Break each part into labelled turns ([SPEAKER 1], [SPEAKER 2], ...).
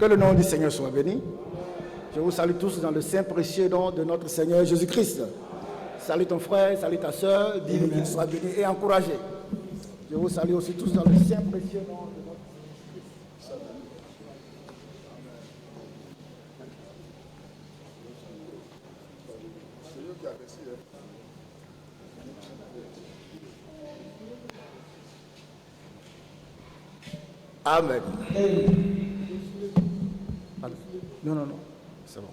[SPEAKER 1] Que le nom du Seigneur soit béni. Je vous salue tous dans le saint précieux nom de notre Seigneur Jésus-Christ. Salut ton frère, salut ta soeur, dis qu'il soit béni et encouragé. Je vous salue aussi tous dans le saint précieux nom de notre Seigneur Jésus-Christ. Amen. Non, c'est bon.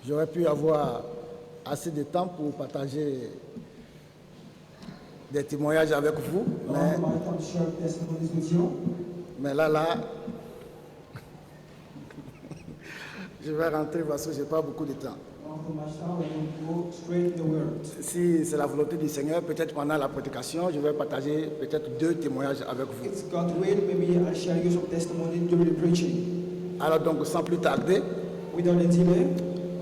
[SPEAKER 1] J'aurais pu avoir assez de temps pour partager des témoignages avec vous, mais là, je vais rentrer parce que je n'ai pas beaucoup de temps. Si c'est la volonté du Seigneur, peut-être pendant la prédication, je vais partager peut-être 2 témoignages avec vous. Alors donc, sans plus tarder,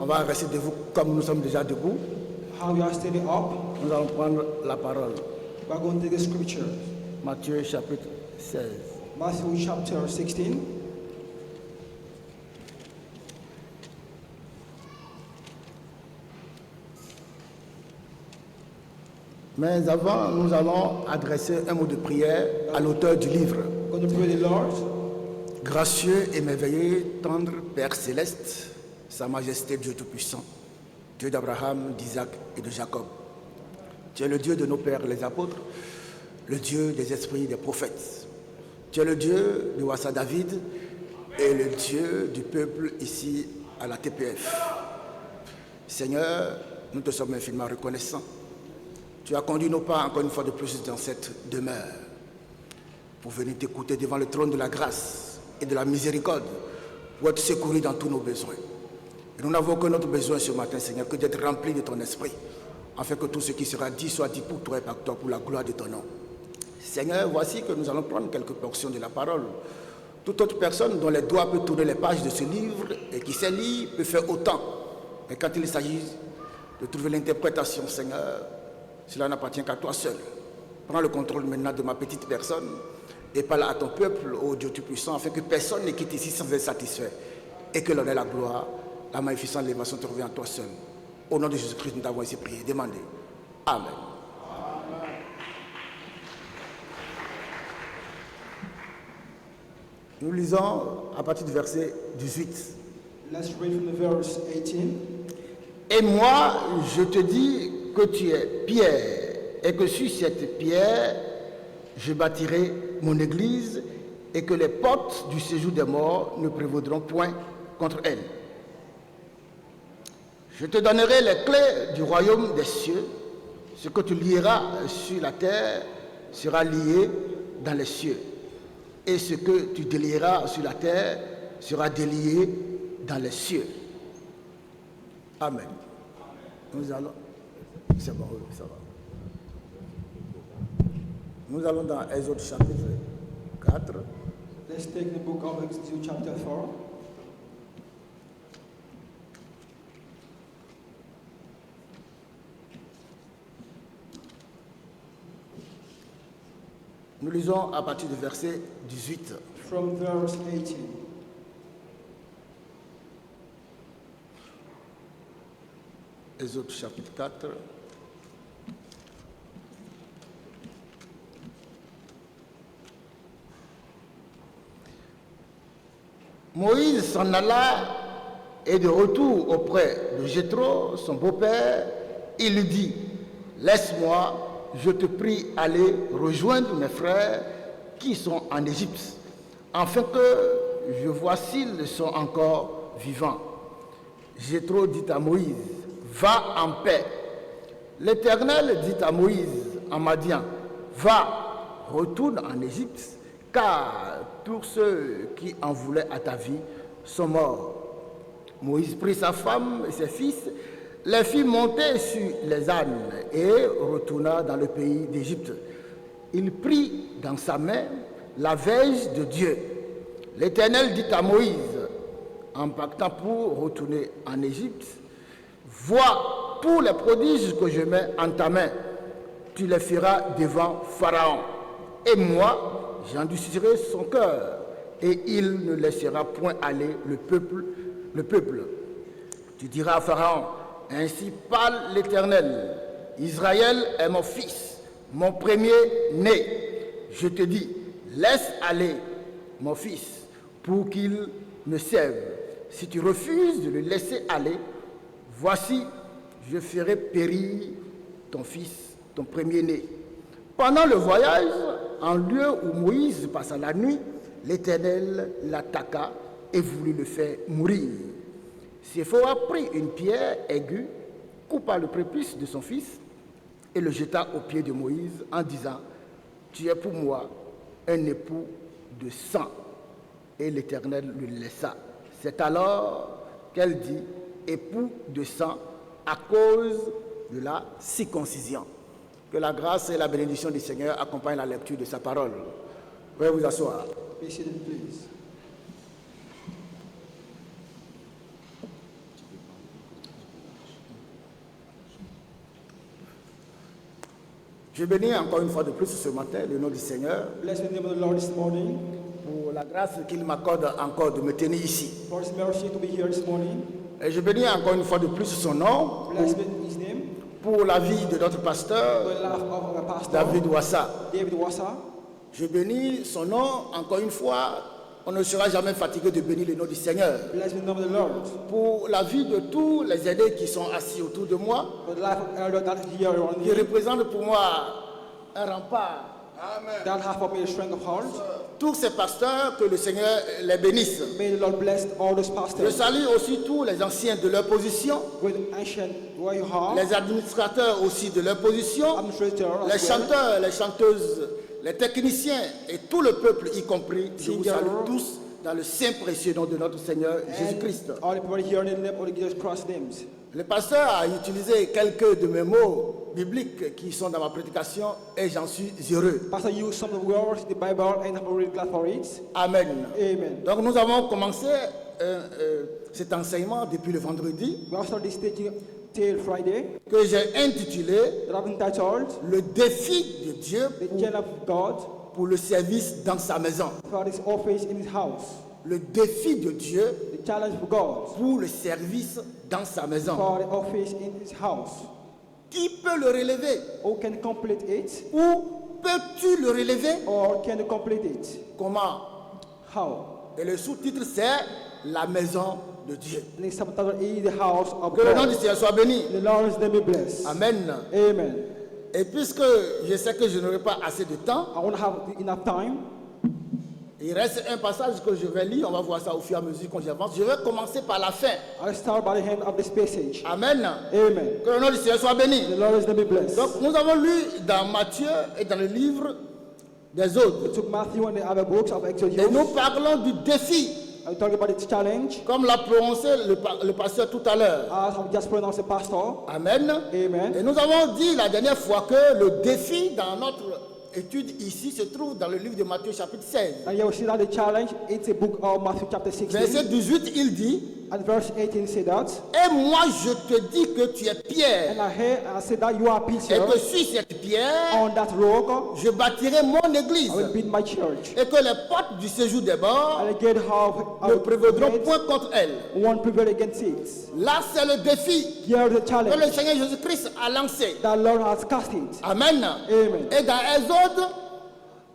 [SPEAKER 1] on va rester debout comme nous sommes déjà debout. Nous allons prendre la parole. Matthieu chapitre 16.
[SPEAKER 2] Matthew chapter 16.
[SPEAKER 1] Mais avant, nous allons adresser un mot de prière à l'auteur du livre. Gracieux et merveilleux, tendre Père céleste, Sa Majesté Dieu Tout-Puissant, Dieu d'Abraham, d'Isaac et de Jacob. Tu es le Dieu de nos pères les apôtres, le Dieu des esprits des prophètes. Tu es le Dieu de Wassa David et le Dieu du peuple ici à la TPF. Seigneur, nous te sommes infiniment reconnaissants. Tu as conduit nos pas encore une fois de plus dans cette demeure pour venir t'écouter devant le trône de la grâce et de la miséricorde pour être secourus dans tous nos besoins. Et nous n'avons que notre besoin ce matin, Seigneur, que d'être remplis de ton esprit, afin que tout ce qui sera dit soit dit pour toi et par toi, pour la gloire de ton nom. Seigneur, voici que nous allons prendre quelques portions de la parole. Toute autre personne dont les doigts peuvent tourner les pages de ce livre et qui sait lire peut faire autant. Mais quand il s'agit de trouver l'interprétation, Seigneur, cela n'appartient qu'à toi seul. Prends le contrôle maintenant de ma petite personne et parle à ton peuple, ô Dieu Tout-Puissant, afin que personne ne quitte ici sans être satisfait et que l'honneur, la gloire, la magnificence, l'élévation te revient à toi seul. Au nom de Jésus-Christ, nous t'avons ainsi prié. Demandez. Amen. Nous lisons à partir du verset 18.
[SPEAKER 2] Let's read from the verse 18.
[SPEAKER 1] Et moi, je te dis que tu es pierre, et que sur cette pierre, je bâtirai mon église, et que les portes du séjour des morts ne prévaudront point contre elle. Je te donnerai les clés du royaume des cieux. Ce que tu lieras sur la terre sera lié dans les cieux. Et ce que tu délieras sur la terre sera délié dans les cieux. Amen. Nous allons... C'est bon, oui, ça va. Nous allons dans Exode chapitre 4.
[SPEAKER 2] Let's take the book of Exodus chapter 4.
[SPEAKER 1] Nous lisons à partir du verset 18.
[SPEAKER 2] From verse 18.
[SPEAKER 1] Exode chapitre 4. Moïse s'en alla et de retour auprès de Jéthro, son beau-père, il lui dit, « Laisse-moi, je te prie, aller rejoindre mes frères qui sont en Égypte, afin que je vois s'ils sont encore vivants. » Jéthro dit à Moïse, « Va en paix. » L'Éternel dit à Moïse en Madian, « Va, retourne en Égypte, car tous ceux qui en voulaient à ta vie sont morts. » Moïse prit sa femme et ses fils, les fit monter sur les ânes et retourna dans le pays d'Égypte. Il prit dans sa main la verge de Dieu. L'Éternel dit à Moïse, en partant pour retourner en Égypte, « Vois tous les prodiges que je mets en ta main, tu les feras devant Pharaon, Et moi, j'endurcirai son cœur, et il ne laissera point aller le peuple. Tu diras à Pharaon, ainsi parle l'Éternel, Israël est mon fils, mon premier-né. Je te dis, laisse aller mon fils pour qu'il me serve. Si tu refuses de le laisser aller, voici, je ferai périr ton fils, ton premier-né. Pendant le voyage, en lieu où Moïse passa la nuit, l'Éternel l'attaqua et voulut le faire mourir. Séphora prit une pierre aiguë, coupa le prépuce de son fils et le jeta aux pieds de Moïse en disant, tu es pour moi un époux de sang. Et l'Éternel le laissa. C'est alors qu'elle dit, époux de sang, à cause de la circoncision. Que la grâce et la bénédiction du Seigneur accompagnent la lecture de sa parole. Veuillez vous asseoir.
[SPEAKER 2] Be seated, please.
[SPEAKER 1] Je bénis encore une fois de plus ce matin le nom du Seigneur
[SPEAKER 2] Bless the name of the Lord this morning.
[SPEAKER 1] pour la grâce qu'il m'accorde encore de me tenir ici.
[SPEAKER 2] For His mercy to be here this morning.
[SPEAKER 1] Et je bénis encore une fois de plus son nom
[SPEAKER 2] Bless His name.
[SPEAKER 1] pour la vie de notre
[SPEAKER 2] For
[SPEAKER 1] pasteur
[SPEAKER 2] the life of our pastor,
[SPEAKER 1] David Wassa.
[SPEAKER 2] David Wassa.
[SPEAKER 1] Je bénis son nom encore une fois. On ne sera jamais fatigué de bénir le nom du Seigneur.
[SPEAKER 2] Bless the name of the Lord.
[SPEAKER 1] Pour la vie de tous les aînés qui sont assis autour de moi,
[SPEAKER 2] For the life of elder that is here around
[SPEAKER 1] qui
[SPEAKER 2] me.
[SPEAKER 1] représentent pour moi un rempart.
[SPEAKER 2] That have for me a strength of heart.
[SPEAKER 1] Tous ces pasteurs, que le Seigneur les bénisse.
[SPEAKER 2] May the Lord bless all those
[SPEAKER 1] Je
[SPEAKER 2] pastors.
[SPEAKER 1] salue aussi tous les anciens de leur position,
[SPEAKER 2] With ancient where you are.
[SPEAKER 1] les administrateurs aussi de leur position,
[SPEAKER 2] Administrator
[SPEAKER 1] les
[SPEAKER 2] as well.
[SPEAKER 1] chanteurs, les chanteuses, les techniciens et tout le peuple y compris. Je vous salue tous dans le saint précieux nom de notre Seigneur Jésus-Christ.
[SPEAKER 2] And all the people here in the name of Jesus Christ's names.
[SPEAKER 1] Le pasteur a utilisé quelques de mes mots bibliques qui sont dans ma prédication et j'en suis heureux.
[SPEAKER 2] Pastor used some of the words in the Bible and I'm really glad for it.
[SPEAKER 1] Amen.
[SPEAKER 2] Amen.
[SPEAKER 1] Donc nous avons commencé cet enseignement depuis le vendredi
[SPEAKER 2] We have started this teaching till Friday.
[SPEAKER 1] que j'ai intitulé
[SPEAKER 2] That I've entitled
[SPEAKER 1] Le défi de Dieu
[SPEAKER 2] The Channel of God
[SPEAKER 1] pour le service dans sa maison.
[SPEAKER 2] for His office in His house.
[SPEAKER 1] Le défi de Dieu
[SPEAKER 2] The challenge of God
[SPEAKER 1] pour le service dans sa maison.
[SPEAKER 2] for the office in His house.
[SPEAKER 1] Qui peut le relever?
[SPEAKER 2] Who can complete it?
[SPEAKER 1] Ou peux-tu le relever?
[SPEAKER 2] Or can you complete it?
[SPEAKER 1] Comment?
[SPEAKER 2] How?
[SPEAKER 1] Et le sous-titre c'est La maison de Dieu.
[SPEAKER 2] And the subtitle is the house of
[SPEAKER 1] Que le nom du
[SPEAKER 2] God.
[SPEAKER 1] Seigneur soit béni.
[SPEAKER 2] The Lord's name be blessed.
[SPEAKER 1] Amen.
[SPEAKER 2] Amen.
[SPEAKER 1] Et puisque je sais que je n'aurai pas assez de temps,
[SPEAKER 2] I won't have enough time.
[SPEAKER 1] il reste un passage que je vais lire. On va voir ça au fur et à mesure quand j'avance. Je vais commencer par la fin.
[SPEAKER 2] I'll start by the end of this passage.
[SPEAKER 1] Amen.
[SPEAKER 2] Amen.
[SPEAKER 1] Que le nom du Seigneur soit béni.
[SPEAKER 2] The Lord's name be blessed.
[SPEAKER 1] Donc, nous avons lu dans Matthieu et dans le livre des autres.
[SPEAKER 2] We took Matthew and the other books of Exodus.
[SPEAKER 1] Et nous parlons du défi,
[SPEAKER 2] I talk about its challenge.
[SPEAKER 1] comme l'a prononcé le pasteur tout à l'heure.
[SPEAKER 2] As I've just pronounced the pastor.
[SPEAKER 1] Amen.
[SPEAKER 2] Amen.
[SPEAKER 1] Et nous avons dit la dernière fois que le défi dans notre étude ici se trouve dans le livre de Matthieu chapitre 16.
[SPEAKER 2] And you will see that the challenge, it's a book of Matthew chapter 16.
[SPEAKER 1] Verset 18, il dit,
[SPEAKER 2] And verse 18 say that.
[SPEAKER 1] et moi je te dis que tu es Pierre,
[SPEAKER 2] And I say that you are
[SPEAKER 1] et
[SPEAKER 2] Peter.
[SPEAKER 1] que sur cette pierre,
[SPEAKER 2] On that rock,
[SPEAKER 1] je bâtirai mon église,
[SPEAKER 2] I will build my church.
[SPEAKER 1] et que les portes du séjour des morts
[SPEAKER 2] And the gate
[SPEAKER 1] ne
[SPEAKER 2] of
[SPEAKER 1] prévaudront point contre elle.
[SPEAKER 2] won't prevail against it.
[SPEAKER 1] Là, c'est le défi
[SPEAKER 2] Here the
[SPEAKER 1] que
[SPEAKER 2] challenge
[SPEAKER 1] le Seigneur Jésus-Christ a lancé.
[SPEAKER 2] that Lord has cast it.
[SPEAKER 1] Amen.
[SPEAKER 2] Amen.
[SPEAKER 1] Et dans Exode,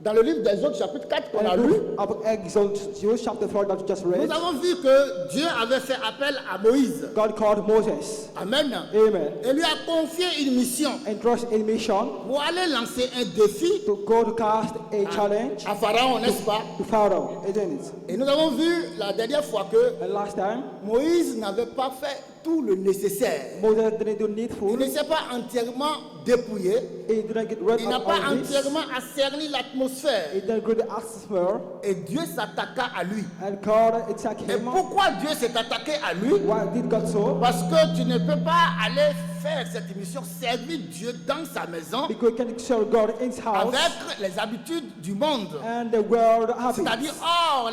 [SPEAKER 1] dans le livre d'Exode chapitre 4 qu'on a
[SPEAKER 2] And the
[SPEAKER 1] lu,
[SPEAKER 2] book of Exodus chapter 4 that you just read,
[SPEAKER 1] nous avons vu que Dieu avait fait appel à Moïse.
[SPEAKER 2] God called Moses.
[SPEAKER 1] Amen.
[SPEAKER 2] Amen.
[SPEAKER 1] Et lui a confié une mission
[SPEAKER 2] And trust in mission
[SPEAKER 1] pour aller lancer un défi
[SPEAKER 2] to go to cast a challenge
[SPEAKER 1] à Pharaon, n'est-ce pas?
[SPEAKER 2] to Pharaoh, isn't it?
[SPEAKER 1] Et nous avons vu la dernière fois que
[SPEAKER 2] And last time,
[SPEAKER 1] Moïse n'avait pas fait tout le nécessaire.
[SPEAKER 2] Moses didn't do
[SPEAKER 1] Il
[SPEAKER 2] needful.
[SPEAKER 1] ne s'est pas entièrement dépouillé.
[SPEAKER 2] He didn't get rid
[SPEAKER 1] Il
[SPEAKER 2] of
[SPEAKER 1] n'a pas
[SPEAKER 2] all this.
[SPEAKER 1] entièrement ascerni l'atmosphère.
[SPEAKER 2] He didn't get the atmosphere.
[SPEAKER 1] Et Dieu s'attaqua à lui.
[SPEAKER 2] And God attacked
[SPEAKER 1] Et
[SPEAKER 2] him.
[SPEAKER 1] pourquoi Dieu s'est attaqué à lui?
[SPEAKER 2] Why did God so?
[SPEAKER 1] Parce que tu ne peux pas aller faire cette émission, servir Dieu dans sa maison
[SPEAKER 2] because you can serve God in His house
[SPEAKER 1] avec les habitudes du monde.
[SPEAKER 2] and the world habits.
[SPEAKER 1] C'est-à-dire,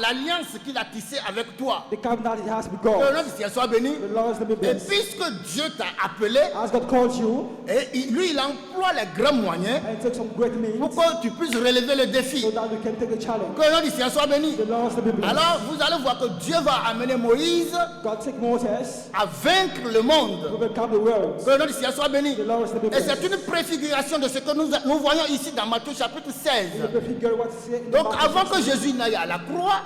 [SPEAKER 1] l'alliance qu'il a tissée avec toi.
[SPEAKER 2] The covenant He has with
[SPEAKER 1] Que le
[SPEAKER 2] God.
[SPEAKER 1] nom du Seigneur soit béni.
[SPEAKER 2] The Lord is the
[SPEAKER 1] Et
[SPEAKER 2] blessed.
[SPEAKER 1] puisque Dieu t'a appelé,
[SPEAKER 2] As God calls you
[SPEAKER 1] et lui, il emploie les grands moyens
[SPEAKER 2] and take some great means
[SPEAKER 1] pour que tu puisses relever le défi.
[SPEAKER 2] so that you can take the challenge.
[SPEAKER 1] Que le nom du Seigneur soit béni.
[SPEAKER 2] The Lord is the blessed.
[SPEAKER 1] Alors, vous allez voir que Dieu va amener Moïse
[SPEAKER 2] God take Moses
[SPEAKER 1] à vaincre le monde.
[SPEAKER 2] to overcome the world.
[SPEAKER 1] Que le nom du Seigneur soit béni.
[SPEAKER 2] The Lord is the
[SPEAKER 1] Et
[SPEAKER 2] blessed.
[SPEAKER 1] c'est une préfiguration de ce que nous voyons ici dans Matthieu chapitre 16.
[SPEAKER 2] You prefigure what is in the
[SPEAKER 1] Donc,
[SPEAKER 2] Bible.
[SPEAKER 1] avant que Jésus n'aille à la croix,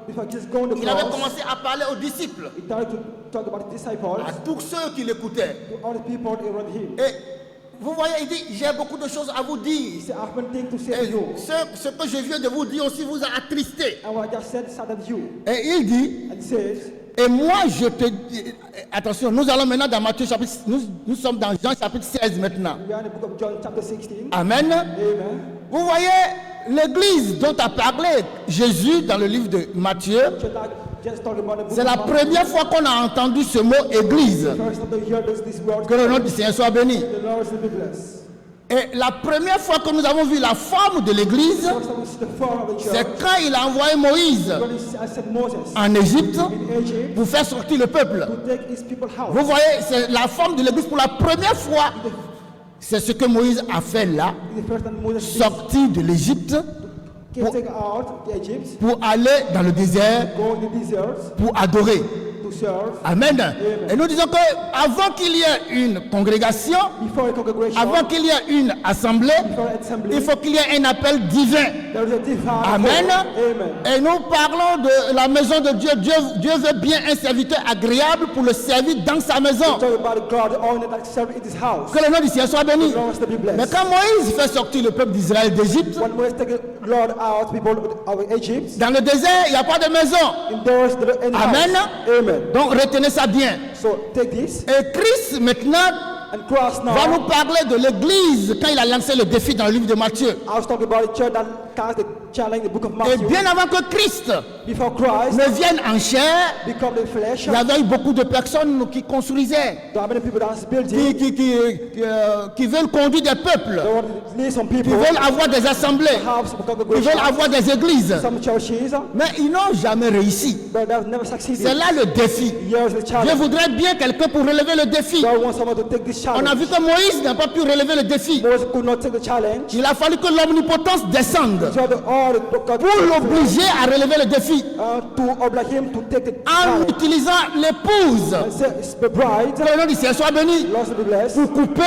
[SPEAKER 2] Before just going to the
[SPEAKER 1] il avait
[SPEAKER 2] cross,
[SPEAKER 1] commencé à parler aux disciples,
[SPEAKER 2] he started to talk about the disciples,
[SPEAKER 1] à tous ceux qui l'écoutaient.
[SPEAKER 2] to all the people around him.
[SPEAKER 1] Et vous voyez, il dit, j'ai beaucoup de choses à vous
[SPEAKER 2] He
[SPEAKER 1] dire.
[SPEAKER 2] said, I have many things to say to
[SPEAKER 1] Et
[SPEAKER 2] you.
[SPEAKER 1] ce que je viens de vous dire aussi vous a attristé.
[SPEAKER 2] And what I just said saddened you.
[SPEAKER 1] Et il dit,
[SPEAKER 2] And he says,
[SPEAKER 1] et moi je te dis, attention, nous allons maintenant dans Matthieu chapitre, nous sommes dans Jean chapitre 16 maintenant.
[SPEAKER 2] we are in the book of John chapter 16.
[SPEAKER 1] Amen.
[SPEAKER 2] Amen.
[SPEAKER 1] Vous voyez, l'église dont a parlé Jésus dans le livre de Matthieu,
[SPEAKER 2] Should I just talk about the book
[SPEAKER 1] c'est la
[SPEAKER 2] of Matthew?
[SPEAKER 1] première fois qu'on a entendu ce mot église.
[SPEAKER 2] First of the year, this word,
[SPEAKER 1] Que le nom du Seigneur soit béni.
[SPEAKER 2] the Lord is the blessed.
[SPEAKER 1] Et la première fois que nous avons vu la forme de l'église,
[SPEAKER 2] First time we see the form of the
[SPEAKER 1] c'est
[SPEAKER 2] church,
[SPEAKER 1] quand il a envoyé Moïse
[SPEAKER 2] when he sent Moses
[SPEAKER 1] en Égypte
[SPEAKER 2] in Egypt
[SPEAKER 1] pour faire sortir le peuple.
[SPEAKER 2] to take his people out.
[SPEAKER 1] Vous voyez, c'est la forme de l'église pour la première fois. C'est ce que Moïse a fait là,
[SPEAKER 2] The first time Moses did,
[SPEAKER 1] sorti de l'Égypte
[SPEAKER 2] he take out the Egypt,
[SPEAKER 1] pour aller dans le désert
[SPEAKER 2] go in the desert
[SPEAKER 1] pour adorer.
[SPEAKER 2] to serve.
[SPEAKER 1] Amen. Et nous disons que avant qu'il y ait une congrégation,
[SPEAKER 2] Before a congregation,
[SPEAKER 1] avant qu'il y ait une assemblée,
[SPEAKER 2] before an assembly,
[SPEAKER 1] il faut qu'il y ait un appel divin.
[SPEAKER 2] there is a divine
[SPEAKER 1] Amen.
[SPEAKER 2] call. Amen.
[SPEAKER 1] Et nous parlons de la maison de Dieu. Dieu veut bien un serviteur agréable pour le servir dans sa maison.
[SPEAKER 2] Talk about God owner that serve in his house.
[SPEAKER 1] Que le nom du Seigneur soit béni.
[SPEAKER 2] The Lord is to be
[SPEAKER 1] Mais
[SPEAKER 2] blessed.
[SPEAKER 1] quand Moïse fait sortir le peuple d'Israël d'Égypte,
[SPEAKER 2] When Moses take the Lord out, people of Egypt,
[SPEAKER 1] dans le désert, il n'y a pas de maison.
[SPEAKER 2] in there is the any
[SPEAKER 1] Amen.
[SPEAKER 2] house. Amen.
[SPEAKER 1] Donc retenez ça bien.
[SPEAKER 2] So take this
[SPEAKER 1] Et Christ maintenant
[SPEAKER 2] and cross now.
[SPEAKER 1] va nous parler de l'église quand il a lancé le défi dans le livre de Matthieu.
[SPEAKER 2] I was talking about the church that cast the challenge in the book of
[SPEAKER 1] Et
[SPEAKER 2] Matthew.
[SPEAKER 1] bien avant que Christ
[SPEAKER 2] Before Christ
[SPEAKER 1] ne vienne en chair,
[SPEAKER 2] become the flesh,
[SPEAKER 1] il y avait eu beaucoup de personnes qui construisaient,
[SPEAKER 2] there are many people that's building.
[SPEAKER 1] qui veulent conduire des peuples,
[SPEAKER 2] They want to lead some
[SPEAKER 1] qui
[SPEAKER 2] people,
[SPEAKER 1] veulent avoir des assemblées,
[SPEAKER 2] have some
[SPEAKER 1] qui veulent
[SPEAKER 2] congregations,
[SPEAKER 1] avoir des églises.
[SPEAKER 2] some churches,
[SPEAKER 1] Mais ils n'ont jamais réussi.
[SPEAKER 2] but they've never
[SPEAKER 1] C'est
[SPEAKER 2] succeeded.
[SPEAKER 1] là le défi.
[SPEAKER 2] Here's the
[SPEAKER 1] Je
[SPEAKER 2] challenge.
[SPEAKER 1] voudrais bien quelqu'un pour relever le défi.
[SPEAKER 2] God wants someone to take this
[SPEAKER 1] On a
[SPEAKER 2] challenge.
[SPEAKER 1] vu que Moïse n'a pas pu relever le défi.
[SPEAKER 2] Moses could not take the challenge.
[SPEAKER 1] Il a fallu que l'omnipotence descende
[SPEAKER 2] So all the God
[SPEAKER 1] pour l'obliger à relever le défi
[SPEAKER 2] to oblige him to take the
[SPEAKER 1] en
[SPEAKER 2] challenge.
[SPEAKER 1] utilisant l'épouse.
[SPEAKER 2] And say, it's the bride,
[SPEAKER 1] Que le nom du Seigneur soit béni.
[SPEAKER 2] Lord to be blessed,
[SPEAKER 1] Pour couper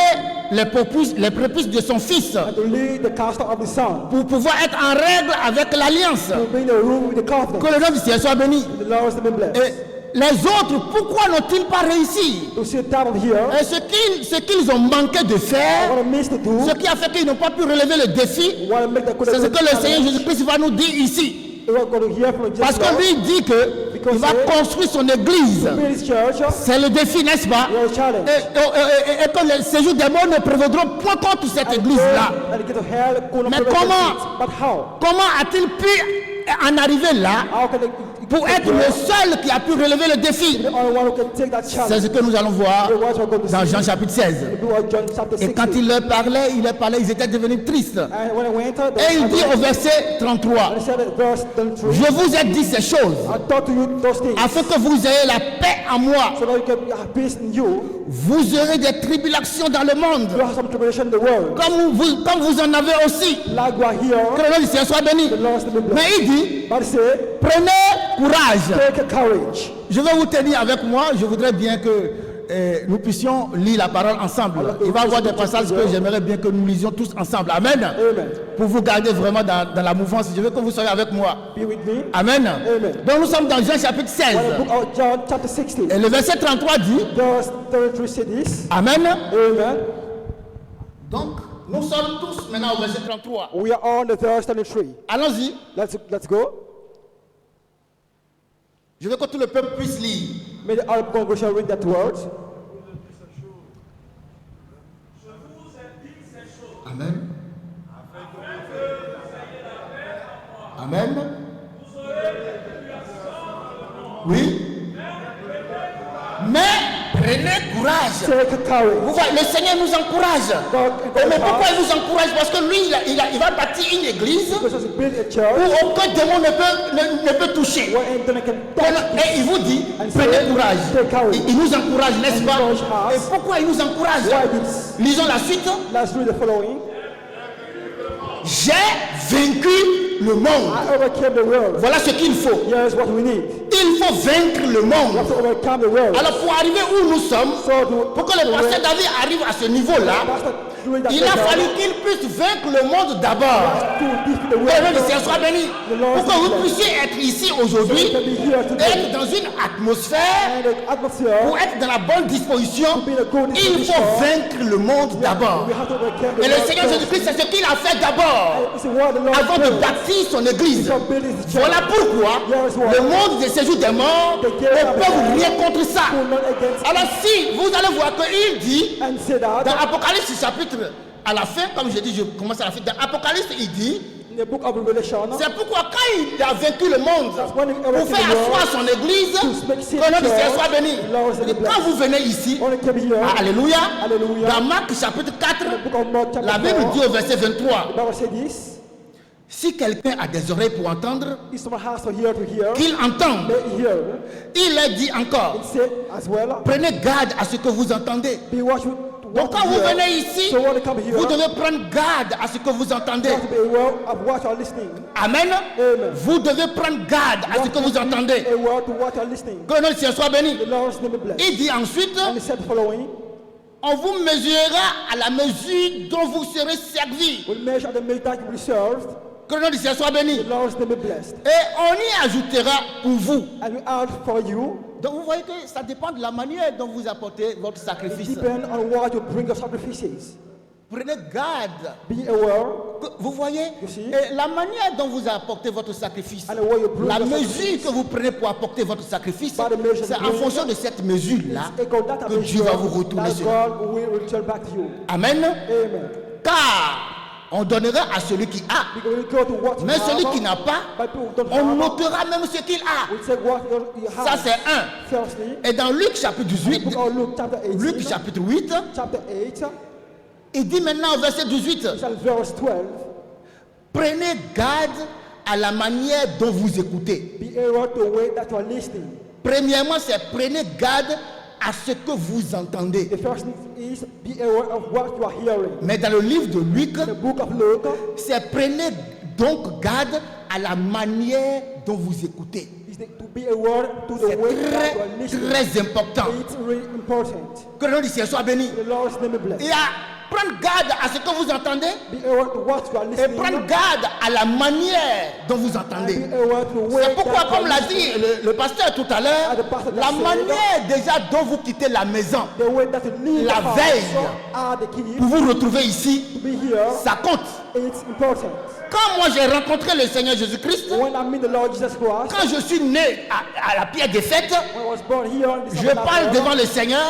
[SPEAKER 1] les prépuces de son fils.
[SPEAKER 2] and to lead the castle of the son,
[SPEAKER 1] Pour pouvoir être en règle avec l'alliance.
[SPEAKER 2] to be in the room with the covenant.
[SPEAKER 1] Que le nom du Seigneur soit béni.
[SPEAKER 2] The Lord to be blessed.
[SPEAKER 1] Et les autres, pourquoi n'ont-ils pas réussi?
[SPEAKER 2] To sit down here,
[SPEAKER 1] Et ce qu'ils ont manqué de faire,
[SPEAKER 2] what I missed to do,
[SPEAKER 1] ce qui a fait qu'ils n'ont pas pu relever le défi,
[SPEAKER 2] what I make the
[SPEAKER 1] c'est ce que le Seigneur Jésus-Christ va nous dire ici.
[SPEAKER 2] We're going to hear from
[SPEAKER 1] Parce
[SPEAKER 2] Jesus.
[SPEAKER 1] que lui dit qu'il va construire son église.
[SPEAKER 2] Build his church,
[SPEAKER 1] C'est le défi, n'est-ce pas?
[SPEAKER 2] your challenge.
[SPEAKER 1] Et que les séjours des morts ne prévaudront point contre cette église-là.
[SPEAKER 2] And get to hell, could not
[SPEAKER 1] Mais
[SPEAKER 2] prevent
[SPEAKER 1] comment?
[SPEAKER 2] it. But how?
[SPEAKER 1] Comment a-t-il pu en arriver là
[SPEAKER 2] How can they
[SPEAKER 1] pour être le seul qui a pu relever le défi?
[SPEAKER 2] the only one who can take that
[SPEAKER 1] C'est
[SPEAKER 2] challenge?
[SPEAKER 1] ce que nous allons voir
[SPEAKER 2] The ones who are going to
[SPEAKER 1] dans
[SPEAKER 2] see
[SPEAKER 1] Jean chapitre 16.
[SPEAKER 2] the book of John chapter
[SPEAKER 1] Et
[SPEAKER 2] 16.
[SPEAKER 1] quand il leur parlait, ils étaient devenus tristes.
[SPEAKER 2] And when I went,
[SPEAKER 1] Et il dit au verset 33,
[SPEAKER 2] I said verse 33,
[SPEAKER 1] je vous ai dit ces choses
[SPEAKER 2] I taught to you those things
[SPEAKER 1] afin que vous ayez la paix en moi.
[SPEAKER 2] so that you can have peace in you.
[SPEAKER 1] Vous aurez des tribulations dans le monde,
[SPEAKER 2] You have some tribulation in the world.
[SPEAKER 1] comme vous en avez aussi.
[SPEAKER 2] Like we are
[SPEAKER 1] Que
[SPEAKER 2] here,
[SPEAKER 1] le nom du Seigneur soit béni.
[SPEAKER 2] the Lord is to be blessed.
[SPEAKER 1] Mais il dit,
[SPEAKER 2] But say,
[SPEAKER 1] prenez courage.
[SPEAKER 2] take courage.
[SPEAKER 1] Je vais vous tenir avec moi. Je voudrais bien que nous puissions lire la parole ensemble. Il va y avoir des passages que j'aimerais bien que nous lisions tous ensemble. Amen.
[SPEAKER 2] Amen.
[SPEAKER 1] Pour vous garder vraiment dans la mouvance. Je veux que vous soyez avec moi.
[SPEAKER 2] Be with me.
[SPEAKER 1] Amen.
[SPEAKER 2] Amen.
[SPEAKER 1] Donc nous sommes dans Jean chapitre 16.
[SPEAKER 2] When the book of John chapter 16,
[SPEAKER 1] Et le verset 33 dit,
[SPEAKER 2] verse 33 says this.
[SPEAKER 1] Amen.
[SPEAKER 2] Amen.
[SPEAKER 1] Donc nous sommes tous maintenant au verset 33.
[SPEAKER 2] We are on the verse 33.
[SPEAKER 1] Allons-y.
[SPEAKER 2] Let's go.
[SPEAKER 1] Je veux que tout le peuple puisse lire.
[SPEAKER 2] May the Arab congregation read that word.
[SPEAKER 1] Amen. Amen. Oui. Mais prenez courage.
[SPEAKER 2] Take courage.
[SPEAKER 1] Vous voyez, le Seigneur nous encourage.
[SPEAKER 2] God
[SPEAKER 1] Mais
[SPEAKER 2] encourage
[SPEAKER 1] pourquoi il
[SPEAKER 2] us.
[SPEAKER 1] nous encourage? Parce que lui, il va bâtir une église
[SPEAKER 2] Because he built a
[SPEAKER 1] où
[SPEAKER 2] church
[SPEAKER 1] aucun démon ne peut toucher.
[SPEAKER 2] where anyone can touch
[SPEAKER 1] Et il vous dit,
[SPEAKER 2] And
[SPEAKER 1] prenez
[SPEAKER 2] say,
[SPEAKER 1] courage.
[SPEAKER 2] take courage.
[SPEAKER 1] Il nous encourage, n'est-ce pas?
[SPEAKER 2] Encourage us.
[SPEAKER 1] Et pourquoi il nous encourage?
[SPEAKER 2] Why this?
[SPEAKER 1] Lisons la suite.
[SPEAKER 2] Let's read the following.
[SPEAKER 1] J'ai vaincu le monde.
[SPEAKER 2] I overcame the world.
[SPEAKER 1] Voilà ce qu'il faut.
[SPEAKER 2] Here's what we need.
[SPEAKER 1] Il faut vaincre le
[SPEAKER 2] We
[SPEAKER 1] monde.
[SPEAKER 2] have to overcome the world.
[SPEAKER 1] Alors pour arriver où nous sommes,
[SPEAKER 2] So to,
[SPEAKER 1] pour que le pasteur David arrive à ce niveau-là,
[SPEAKER 2] Pastor doing that
[SPEAKER 1] il a
[SPEAKER 2] better,
[SPEAKER 1] fallu qu'il puisse vaincre le monde d'abord.
[SPEAKER 2] to defeat the
[SPEAKER 1] Que le
[SPEAKER 2] world.
[SPEAKER 1] nom du Seigneur soit béni. Pour que vous puissiez être ici aujourd'hui,
[SPEAKER 2] To be here today.
[SPEAKER 1] être dans une atmosphère,
[SPEAKER 2] And the atmosphere.
[SPEAKER 1] pour être dans la bonne disposition,
[SPEAKER 2] To be in a good
[SPEAKER 1] il
[SPEAKER 2] disposition.
[SPEAKER 1] faut vaincre le monde d'abord.
[SPEAKER 2] We have to overcome the
[SPEAKER 1] Et le
[SPEAKER 2] world
[SPEAKER 1] Seigneur
[SPEAKER 2] first.
[SPEAKER 1] Jésus-Christ, c'est ce qu'il a fait d'abord,
[SPEAKER 2] It's the word the Lord
[SPEAKER 1] avant de
[SPEAKER 2] built.
[SPEAKER 1] bâtir son église.
[SPEAKER 2] So build his church.
[SPEAKER 1] Voilà pourquoi le monde des séjours des morts ne peut rien contre ça.
[SPEAKER 2] Who not against
[SPEAKER 1] Alors si vous allez voir qu'il dit,
[SPEAKER 2] and say that
[SPEAKER 1] dans Apocalypse chapitre, à la fin, comme je dis, je commence à la fin, dans Apocalypse il dit,
[SPEAKER 2] in the book of Revelation,
[SPEAKER 1] c'est pourquoi quand il a vaincu le monde, pour faire asseoir son église, que le nom du Seigneur soit béni. Et quand vous venez ici,
[SPEAKER 2] when it came here,
[SPEAKER 1] alléluia,
[SPEAKER 2] Alléluia.
[SPEAKER 1] dans Marc chapitre 4,
[SPEAKER 2] book of Mark chapter
[SPEAKER 1] la Bible
[SPEAKER 2] 4,
[SPEAKER 1] dit au verset 23,
[SPEAKER 2] the Bible said this,
[SPEAKER 1] si quelqu'un a des oreilles pour entendre,
[SPEAKER 2] if someone has to hear,
[SPEAKER 1] qu'il entende.
[SPEAKER 2] they hear.
[SPEAKER 1] Il a dit encore,
[SPEAKER 2] It said as well,
[SPEAKER 1] prenez garde à ce que vous entendez.
[SPEAKER 2] be watchful to what
[SPEAKER 1] Donc quand
[SPEAKER 2] you
[SPEAKER 1] vous
[SPEAKER 2] hear.
[SPEAKER 1] venez ici,
[SPEAKER 2] So when you come here,
[SPEAKER 1] vous devez prendre garde à ce que vous entendez.
[SPEAKER 2] you have to be aware of what you are listening.
[SPEAKER 1] Amen.
[SPEAKER 2] Amen.
[SPEAKER 1] Vous devez prendre garde à ce que vous entendez.
[SPEAKER 2] Aware to what you are listening.
[SPEAKER 1] Que le nom du Seigneur soit béni.
[SPEAKER 2] The Lord's name be blessed.
[SPEAKER 1] Il dit ensuite,
[SPEAKER 2] And he said the following,
[SPEAKER 1] on vous mesurera à la mesure dont vous serez servis.
[SPEAKER 2] we'll measure the measure that you will be served.
[SPEAKER 1] Que le nom du Seigneur soit béni.
[SPEAKER 2] The Lord's name be blessed.
[SPEAKER 1] Et on y ajoutera pour vous.
[SPEAKER 2] And we add for you,
[SPEAKER 1] Donc vous voyez que ça dépend de la manière dont vous apportez votre sacrifice.
[SPEAKER 2] depend on what you bring your sacrifices.
[SPEAKER 1] Prenez garde.
[SPEAKER 2] Be aware,
[SPEAKER 1] Vous voyez,
[SPEAKER 2] You see?
[SPEAKER 1] et la manière dont vous apportez votre sacrifice,
[SPEAKER 2] and the way you bring
[SPEAKER 1] la
[SPEAKER 2] your
[SPEAKER 1] mesure
[SPEAKER 2] sacrifice.
[SPEAKER 1] que vous prenez pour apporter votre sacrifice,
[SPEAKER 2] By the measure
[SPEAKER 1] c'est
[SPEAKER 2] you
[SPEAKER 1] en
[SPEAKER 2] bring,
[SPEAKER 1] fonction de cette mesure-là
[SPEAKER 2] It's equal that
[SPEAKER 1] que Dieu va vous retourner
[SPEAKER 2] that
[SPEAKER 1] sur.
[SPEAKER 2] God will return back to you.
[SPEAKER 1] Amen.
[SPEAKER 2] Amen.
[SPEAKER 1] Car on donnera à celui qui a,
[SPEAKER 2] Because when you go to what you
[SPEAKER 1] mais celui
[SPEAKER 2] have,
[SPEAKER 1] qui n'a pas,
[SPEAKER 2] but people who don't
[SPEAKER 1] on
[SPEAKER 2] have,
[SPEAKER 1] notera même ce qu'il a.
[SPEAKER 2] we say what you have.
[SPEAKER 1] Ça c'est un.
[SPEAKER 2] Firstly,
[SPEAKER 1] Et dans Luc chapitre 18,
[SPEAKER 2] book of Luke chapter 18,
[SPEAKER 1] Luc chapitre 8,
[SPEAKER 2] chapter 8,
[SPEAKER 1] il dit maintenant au verset 18,
[SPEAKER 2] verse 12,
[SPEAKER 1] prenez garde à la manière dont vous écoutez.
[SPEAKER 2] be aware to the way that you are listening.
[SPEAKER 1] Premièrement, c'est prenez garde à ce que vous entendez.
[SPEAKER 2] The first thing is be aware of what you are hearing.
[SPEAKER 1] Mais dans le livre de Luc,
[SPEAKER 2] The book of Luke,
[SPEAKER 1] c'est prenez donc garde à la manière dont vous écoutez.
[SPEAKER 2] is to be aware to the
[SPEAKER 1] C'est
[SPEAKER 2] way that you are listening.
[SPEAKER 1] très important.
[SPEAKER 2] It's really important.
[SPEAKER 1] Que le nom du Seigneur soit béni.
[SPEAKER 2] The Lord's name be blessed.
[SPEAKER 1] Et à prendre garde à ce que vous entendez
[SPEAKER 2] Be aware to what you are
[SPEAKER 1] et
[SPEAKER 2] listening.
[SPEAKER 1] prendre garde à la manière dont vous entendez.
[SPEAKER 2] Be aware to the way
[SPEAKER 1] C'est pourquoi,
[SPEAKER 2] that you
[SPEAKER 1] comme
[SPEAKER 2] are
[SPEAKER 1] l'a
[SPEAKER 2] listening.
[SPEAKER 1] dit le pasteur tout à l'heure,
[SPEAKER 2] the pastor
[SPEAKER 1] la
[SPEAKER 2] just said,
[SPEAKER 1] manière déjà dont vous quittez la maison
[SPEAKER 2] The way that you leave
[SPEAKER 1] La
[SPEAKER 2] the house
[SPEAKER 1] veille.
[SPEAKER 2] are the key
[SPEAKER 1] pour vous retrouver ici,
[SPEAKER 2] to be here.
[SPEAKER 1] ça compte.
[SPEAKER 2] It's important.
[SPEAKER 1] Quand moi j'ai rencontré le Seigneur Jésus-Christ,
[SPEAKER 2] When I meet the Lord Jesus Christ,
[SPEAKER 1] quand je suis né à la pierre des fêtes,
[SPEAKER 2] when I was born here in this
[SPEAKER 1] je parle devant le Seigneur,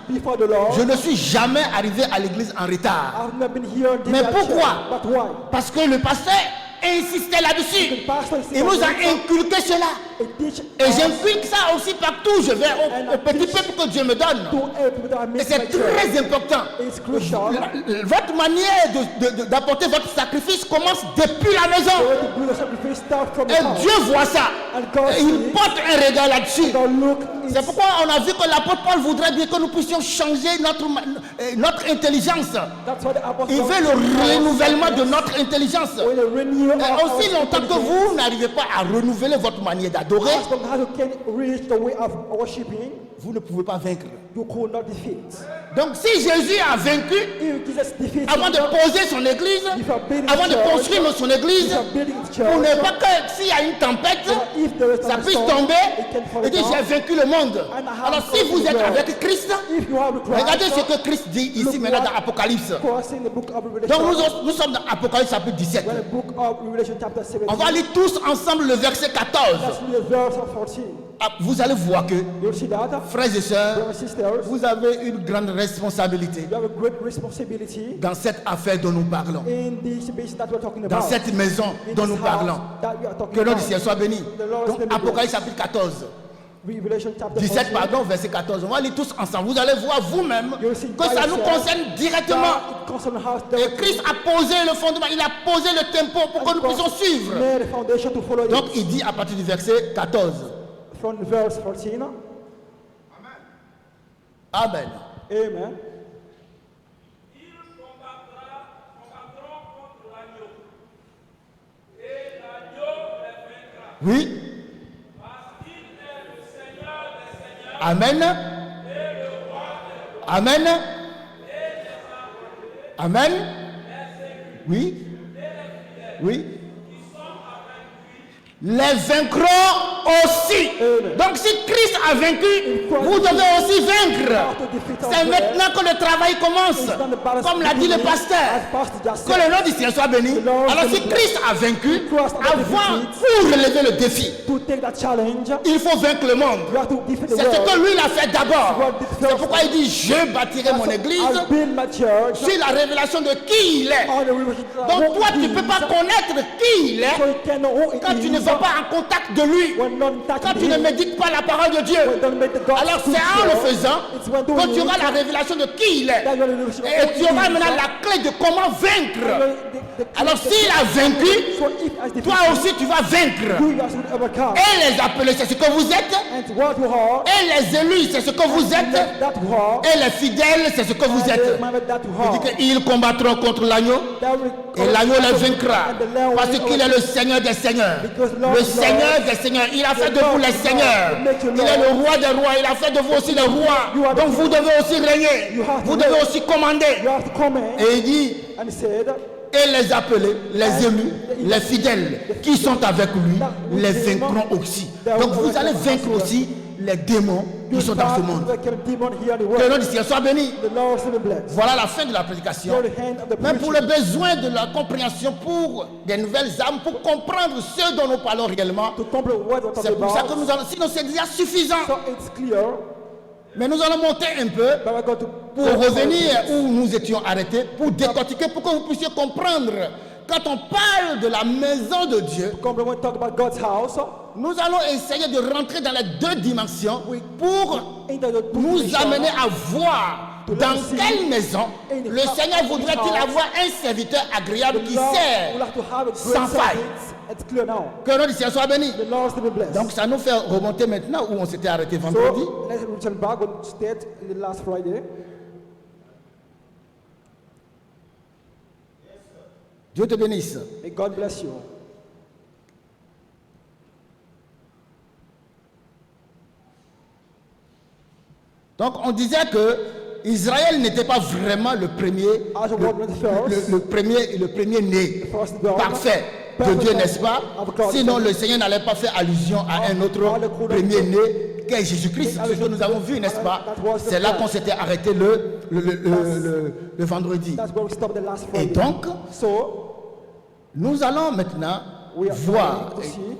[SPEAKER 2] before the Lord,
[SPEAKER 1] je ne suis jamais arrivé à l'église en retard.
[SPEAKER 2] I've never been here.
[SPEAKER 1] Mais pourquoi?
[SPEAKER 2] But why?
[SPEAKER 1] Parce que le pasteur insistait là-dessus.
[SPEAKER 2] The pastor is
[SPEAKER 1] Il nous a inculqué cela. Et j'inculque ça aussi partout où je vais, au petit peuple que Dieu me donne. Et c'est très important.
[SPEAKER 2] It's crucial.
[SPEAKER 1] Votre manière d'apporter votre sacrifice commence depuis la maison. Et Dieu voit ça. Et il porte un regard là-dessus. C'est pourquoi on a vu que l'apôtre Paul voudrait bien que nous puissions changer notre intelligence. Il veut le renouvellement de notre intelligence. Et aussi longtemps que vous n'arrivez pas à renouveler votre manière d'adorer, vous ne pouvez pas vaincre. Donc si Jésus a vaincu, avant de poser son église, avant de construire son église, pour ne pas que s'il y a une tempête, ça puisse tomber et dire j'ai vaincu le monde. Alors si vous êtes avec Christ, regardez ce que Christ dit ici maintenant dans Apocalypse. Donc nous sommes dans Apocalypse chapitre 17. On va lire tous ensemble le verset 14. Ah, vous allez voir que, frères et sœurs, vous avez une grande responsabilité dans cette affaire dont nous parlons, dans cette maison dont nous parlons. Que le nom du Seigneur soit béni. Donc Apocalypse chapitre 14.
[SPEAKER 2] Revelation chapter
[SPEAKER 1] 17,
[SPEAKER 2] 14.
[SPEAKER 1] pardon, verset 14. On va lire tous ensemble. Vous allez voir vous-même
[SPEAKER 2] You will see
[SPEAKER 1] que
[SPEAKER 2] by
[SPEAKER 1] ça nous
[SPEAKER 2] yourself
[SPEAKER 1] concerne directement.
[SPEAKER 2] that it concerns us
[SPEAKER 1] Et
[SPEAKER 2] directly.
[SPEAKER 1] Christ a posé le fondement, il a posé le tempo pour que nous puissions suivre.
[SPEAKER 2] Made a foundation to follow
[SPEAKER 1] Donc
[SPEAKER 2] it.
[SPEAKER 1] il dit à partir du verset 14.
[SPEAKER 2] From verse 14.
[SPEAKER 1] Amen.
[SPEAKER 2] Amen.
[SPEAKER 3] Ils combattront contre l'agneau, et l'agneau les vaincra,
[SPEAKER 1] Oui.
[SPEAKER 3] parce qu'il est le Seigneur des seigneurs
[SPEAKER 1] Amen. Amen. Amen. Oui. Oui. Les vaincront aussi. Donc si Christ a vaincu, vous devez aussi vaincre. C'est maintenant que le travail commence. Comme l'a dit le pasteur. Que le nom du Seigneur soit béni. Alors si Christ a vaincu, avant, pour relever le défi,
[SPEAKER 2] To take that challenge,
[SPEAKER 1] il faut vaincre le monde.
[SPEAKER 2] you have to defeat the
[SPEAKER 1] C'est ce que
[SPEAKER 2] world.
[SPEAKER 1] lui il a fait d'abord. C'est pourquoi il dit je bâtirai mon église
[SPEAKER 2] I'll build my church
[SPEAKER 1] sur la révélation de qui il est.
[SPEAKER 2] on the revelation of
[SPEAKER 1] Donc
[SPEAKER 2] who
[SPEAKER 1] toi
[SPEAKER 2] he
[SPEAKER 1] tu ne peux
[SPEAKER 2] is.
[SPEAKER 1] pas connaître qui il est
[SPEAKER 2] So you can know who he
[SPEAKER 1] quand tu
[SPEAKER 2] is
[SPEAKER 1] ne vas pas en contact de lui.
[SPEAKER 2] when not touching
[SPEAKER 1] Quand tu ne
[SPEAKER 2] him.
[SPEAKER 1] médites pas la parole de Dieu.
[SPEAKER 2] When don't make the gospel
[SPEAKER 1] Alors c'est en le faisant
[SPEAKER 2] it's when doing
[SPEAKER 1] que tu auras
[SPEAKER 2] it
[SPEAKER 1] la révélation de qui il est.
[SPEAKER 2] that you are the revelation of
[SPEAKER 1] Et
[SPEAKER 2] who
[SPEAKER 1] tu
[SPEAKER 2] he
[SPEAKER 1] auras
[SPEAKER 2] is.
[SPEAKER 1] maintenant la clé de comment vaincre.
[SPEAKER 2] The
[SPEAKER 1] Alors s'il a vaincu,
[SPEAKER 2] so if as the
[SPEAKER 1] toi aussi tu vas vaincre.
[SPEAKER 2] you guys will overcome.
[SPEAKER 1] Et les appelés, c'est ce que vous êtes.
[SPEAKER 2] And what you are,
[SPEAKER 1] Et les élus, c'est ce que vous êtes.
[SPEAKER 2] that you are,
[SPEAKER 1] Et les fidèles, c'est ce que vous
[SPEAKER 2] and the
[SPEAKER 1] êtes.
[SPEAKER 2] man that you
[SPEAKER 1] Il
[SPEAKER 2] are,
[SPEAKER 1] dit qu'ils combattront contre l'agneau.
[SPEAKER 2] that will
[SPEAKER 1] Et l'agneau les vaincra.
[SPEAKER 2] and the Lamb
[SPEAKER 1] Parce
[SPEAKER 2] will
[SPEAKER 1] qu'il est le Seigneur des seigneurs. Le Seigneur des seigneurs. Il a fait de vous les seigneurs. Il est le roi des rois. Il a fait de vous aussi les rois. Donc vous devez aussi régner. Vous devez aussi commander.
[SPEAKER 2] you have to come in.
[SPEAKER 1] Et il dit,
[SPEAKER 2] And he said,
[SPEAKER 1] et les appelés, les élus, les fidèles qui sont avec lui, les vaincront aussi. Donc vous allez vaincre aussi les démons qui sont dans ce monde. Que le nom du Seigneur soit béni.
[SPEAKER 2] The Lord will be blessed.
[SPEAKER 1] Voilà la fin de la prédication.
[SPEAKER 2] You're the hand of the
[SPEAKER 1] Mais pour
[SPEAKER 2] preacher.
[SPEAKER 1] le besoin de la compréhension, pour des nouvelles âmes, pour comprendre ce dont nous parlons réellement,
[SPEAKER 2] To comprehend what we're
[SPEAKER 1] c'est
[SPEAKER 2] talking
[SPEAKER 1] pour ça que
[SPEAKER 2] about.
[SPEAKER 1] nous allons, sinon c'est déjà suffisant.
[SPEAKER 2] So it's clear,
[SPEAKER 1] Mais nous allons monter un peu
[SPEAKER 2] but we're going to
[SPEAKER 1] pour revenir où nous étions arrêtés, pour décortiquer, pour que vous puissiez comprendre. Quand on parle de la maison de Dieu,
[SPEAKER 2] comprehend when we talk about God's house.
[SPEAKER 1] nous allons essayer de rentrer dans les deux dimensions pour
[SPEAKER 2] Into the two
[SPEAKER 1] nous
[SPEAKER 2] dimensions.
[SPEAKER 1] amener à voir dans quelle maison le Seigneur voudrait-il avoir un serviteur agréable qui
[SPEAKER 2] The Lord
[SPEAKER 1] sert
[SPEAKER 2] will have to have a
[SPEAKER 1] sans
[SPEAKER 2] great
[SPEAKER 1] faille.
[SPEAKER 2] service. It's clear now.
[SPEAKER 1] Que le nom du Seigneur soit béni.
[SPEAKER 2] The Lord will be blessed.
[SPEAKER 1] Donc ça nous fait remonter maintenant où on s'était arrêté vendredi.
[SPEAKER 2] So let's return back on state in the last Friday.
[SPEAKER 1] Dieu te bénisse.
[SPEAKER 2] May God bless you.
[SPEAKER 1] Donc on disait que Israël n'était pas vraiment le premier,
[SPEAKER 2] As a word with first,
[SPEAKER 1] le premier né
[SPEAKER 2] first born,
[SPEAKER 1] parfait de Dieu, n'est-ce pas? Sinon le Seigneur n'allait pas faire allusion à un autre premier né qu'est Jésus-Christ. C'est ce que nous avons vu, n'est-ce pas? C'est là qu'on s'était arrêté le vendredi.
[SPEAKER 2] That's where we stopped the last
[SPEAKER 1] Et
[SPEAKER 2] Friday.
[SPEAKER 1] donc,
[SPEAKER 2] So
[SPEAKER 1] nous allons maintenant
[SPEAKER 2] we are
[SPEAKER 1] voir.
[SPEAKER 2] going to see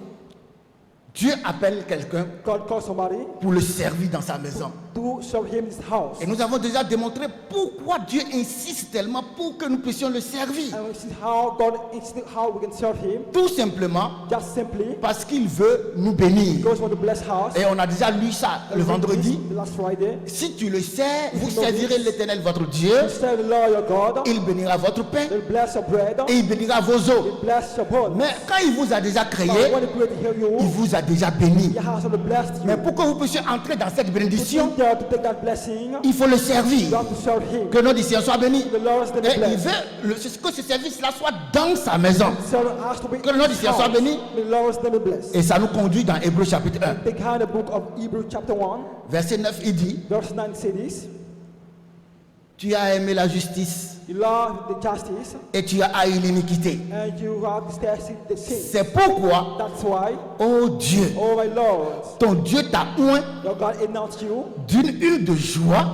[SPEAKER 1] Dieu appelle quelqu'un
[SPEAKER 2] God call somebody
[SPEAKER 1] pour le servir dans sa maison.
[SPEAKER 2] to serve him in his house.
[SPEAKER 1] Et nous avons déjà démontré pourquoi Dieu insiste tellement pour que nous puissions le servir.
[SPEAKER 2] And we see how God is how we can serve him.
[SPEAKER 1] Tout simplement
[SPEAKER 2] Just simply
[SPEAKER 1] parce qu'il veut nous bénir.
[SPEAKER 2] because we want to bless house.
[SPEAKER 1] Et on a déjà lu ça le vendredi.
[SPEAKER 2] The last Friday.
[SPEAKER 1] Si tu le sais, vous servirez l'Éternel votre Dieu.
[SPEAKER 2] You serve the Lord your God.
[SPEAKER 1] Il bénira votre pain
[SPEAKER 2] He'll bless your bread.
[SPEAKER 1] et il bénira vos os.
[SPEAKER 2] He'll bless your bones.
[SPEAKER 1] Mais quand il vous a déjà créé,
[SPEAKER 2] When he created
[SPEAKER 1] il
[SPEAKER 2] you,
[SPEAKER 1] vous a déjà béni.
[SPEAKER 2] he has already blessed you.
[SPEAKER 1] Mais pour que vous puissiez entrer dans cette bénédiction,
[SPEAKER 2] In there to take that blessing,
[SPEAKER 1] il faut le
[SPEAKER 2] you
[SPEAKER 1] servir.
[SPEAKER 2] have to serve him.
[SPEAKER 1] Que notre Seigneur soit béni.
[SPEAKER 2] The Lord is the
[SPEAKER 1] Et il
[SPEAKER 2] blessed.
[SPEAKER 1] veut que ce service-là soit dans sa maison.
[SPEAKER 2] Serve has to be
[SPEAKER 1] Que le nom du
[SPEAKER 2] in his
[SPEAKER 1] Seigneur soit
[SPEAKER 2] house.
[SPEAKER 1] béni.
[SPEAKER 2] The Lord is the blessed.
[SPEAKER 1] Et ça nous conduit dans Hébreux chapitre 1.
[SPEAKER 2] Take hand the book of Hebrews chapter 1,
[SPEAKER 1] Verset 9, il dit,
[SPEAKER 2] verse 9 say this.
[SPEAKER 1] tu as aimé la justice
[SPEAKER 2] You love the justice
[SPEAKER 1] et tu as haï l'iniquité.
[SPEAKER 2] and you have detested the sin.
[SPEAKER 1] C'est pourquoi,
[SPEAKER 2] That's why,
[SPEAKER 1] oh Dieu,
[SPEAKER 2] oh my Lord,
[SPEAKER 1] ton Dieu t'a oint
[SPEAKER 2] your God announced you
[SPEAKER 1] d'une huile de joie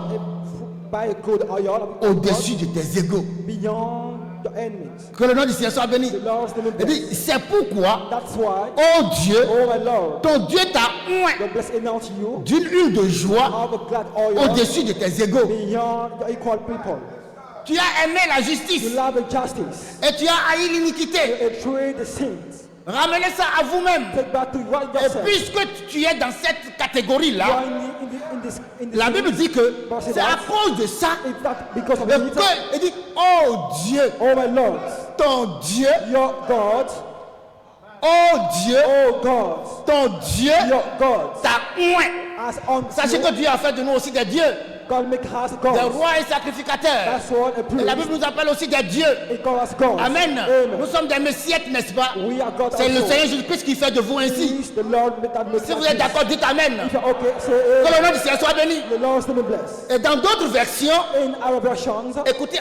[SPEAKER 2] by a good oil of
[SPEAKER 1] au-dessus de tes égaux.
[SPEAKER 2] beyond your enemies.
[SPEAKER 1] Que le nom du Seigneur soit béni.
[SPEAKER 2] The Lord is the
[SPEAKER 1] Il dit,
[SPEAKER 2] blessed.
[SPEAKER 1] c'est pourquoi,
[SPEAKER 2] That's why,
[SPEAKER 1] oh Dieu,
[SPEAKER 2] oh my Lord,
[SPEAKER 1] ton Dieu t'a oint
[SPEAKER 2] your blessed announced you
[SPEAKER 1] d'une huile de joie
[SPEAKER 2] of a glad oil
[SPEAKER 1] au-dessus de tes égaux.
[SPEAKER 2] beyond your equal people.
[SPEAKER 1] Tu as aimé la
[SPEAKER 2] You
[SPEAKER 1] justice
[SPEAKER 2] love the justice
[SPEAKER 1] et tu as haï l'iniquité.
[SPEAKER 2] and treat the sins.
[SPEAKER 1] Ramenez ça à vous-même.
[SPEAKER 2] Take back to what
[SPEAKER 1] Et
[SPEAKER 2] yourself.
[SPEAKER 1] puisque tu es dans cette
[SPEAKER 2] You
[SPEAKER 1] catégorie-là,
[SPEAKER 2] are in this
[SPEAKER 1] la Bible dit que c'est à cause de ça
[SPEAKER 2] If that because of
[SPEAKER 1] que
[SPEAKER 2] it,
[SPEAKER 1] il dit, oh Dieu,
[SPEAKER 2] oh my Lord,
[SPEAKER 1] ton Dieu,
[SPEAKER 2] your God,
[SPEAKER 1] oh Dieu,
[SPEAKER 2] oh God,
[SPEAKER 1] ton Dieu
[SPEAKER 2] your God,
[SPEAKER 1] t'a oint.
[SPEAKER 2] as on
[SPEAKER 1] Sachez que Dieu a fait de nous aussi des dieux,
[SPEAKER 2] God make us
[SPEAKER 1] des
[SPEAKER 2] gods.
[SPEAKER 1] rois et sacrificateurs.
[SPEAKER 2] That's what a
[SPEAKER 1] Et la
[SPEAKER 2] priest.
[SPEAKER 1] Bible nous appelle aussi des dieux.
[SPEAKER 2] It call us gods.
[SPEAKER 1] Amen. Nous
[SPEAKER 2] Amen.
[SPEAKER 1] sommes des messiètes, n'est-ce pas?
[SPEAKER 2] We are God
[SPEAKER 1] C'est le
[SPEAKER 2] also.
[SPEAKER 1] Seigneur Jésus-Christ qui fait de vous ainsi.
[SPEAKER 2] Please, the Lord make that make
[SPEAKER 1] Si vous êtes d'accord, dites Amen.
[SPEAKER 2] If you're okay, say
[SPEAKER 1] Que
[SPEAKER 2] amen.
[SPEAKER 1] le nom du Seigneur soit béni.
[SPEAKER 2] The Lord still be blessed.
[SPEAKER 1] Et dans d'autres versions,
[SPEAKER 2] In our versions,
[SPEAKER 1] écoutez,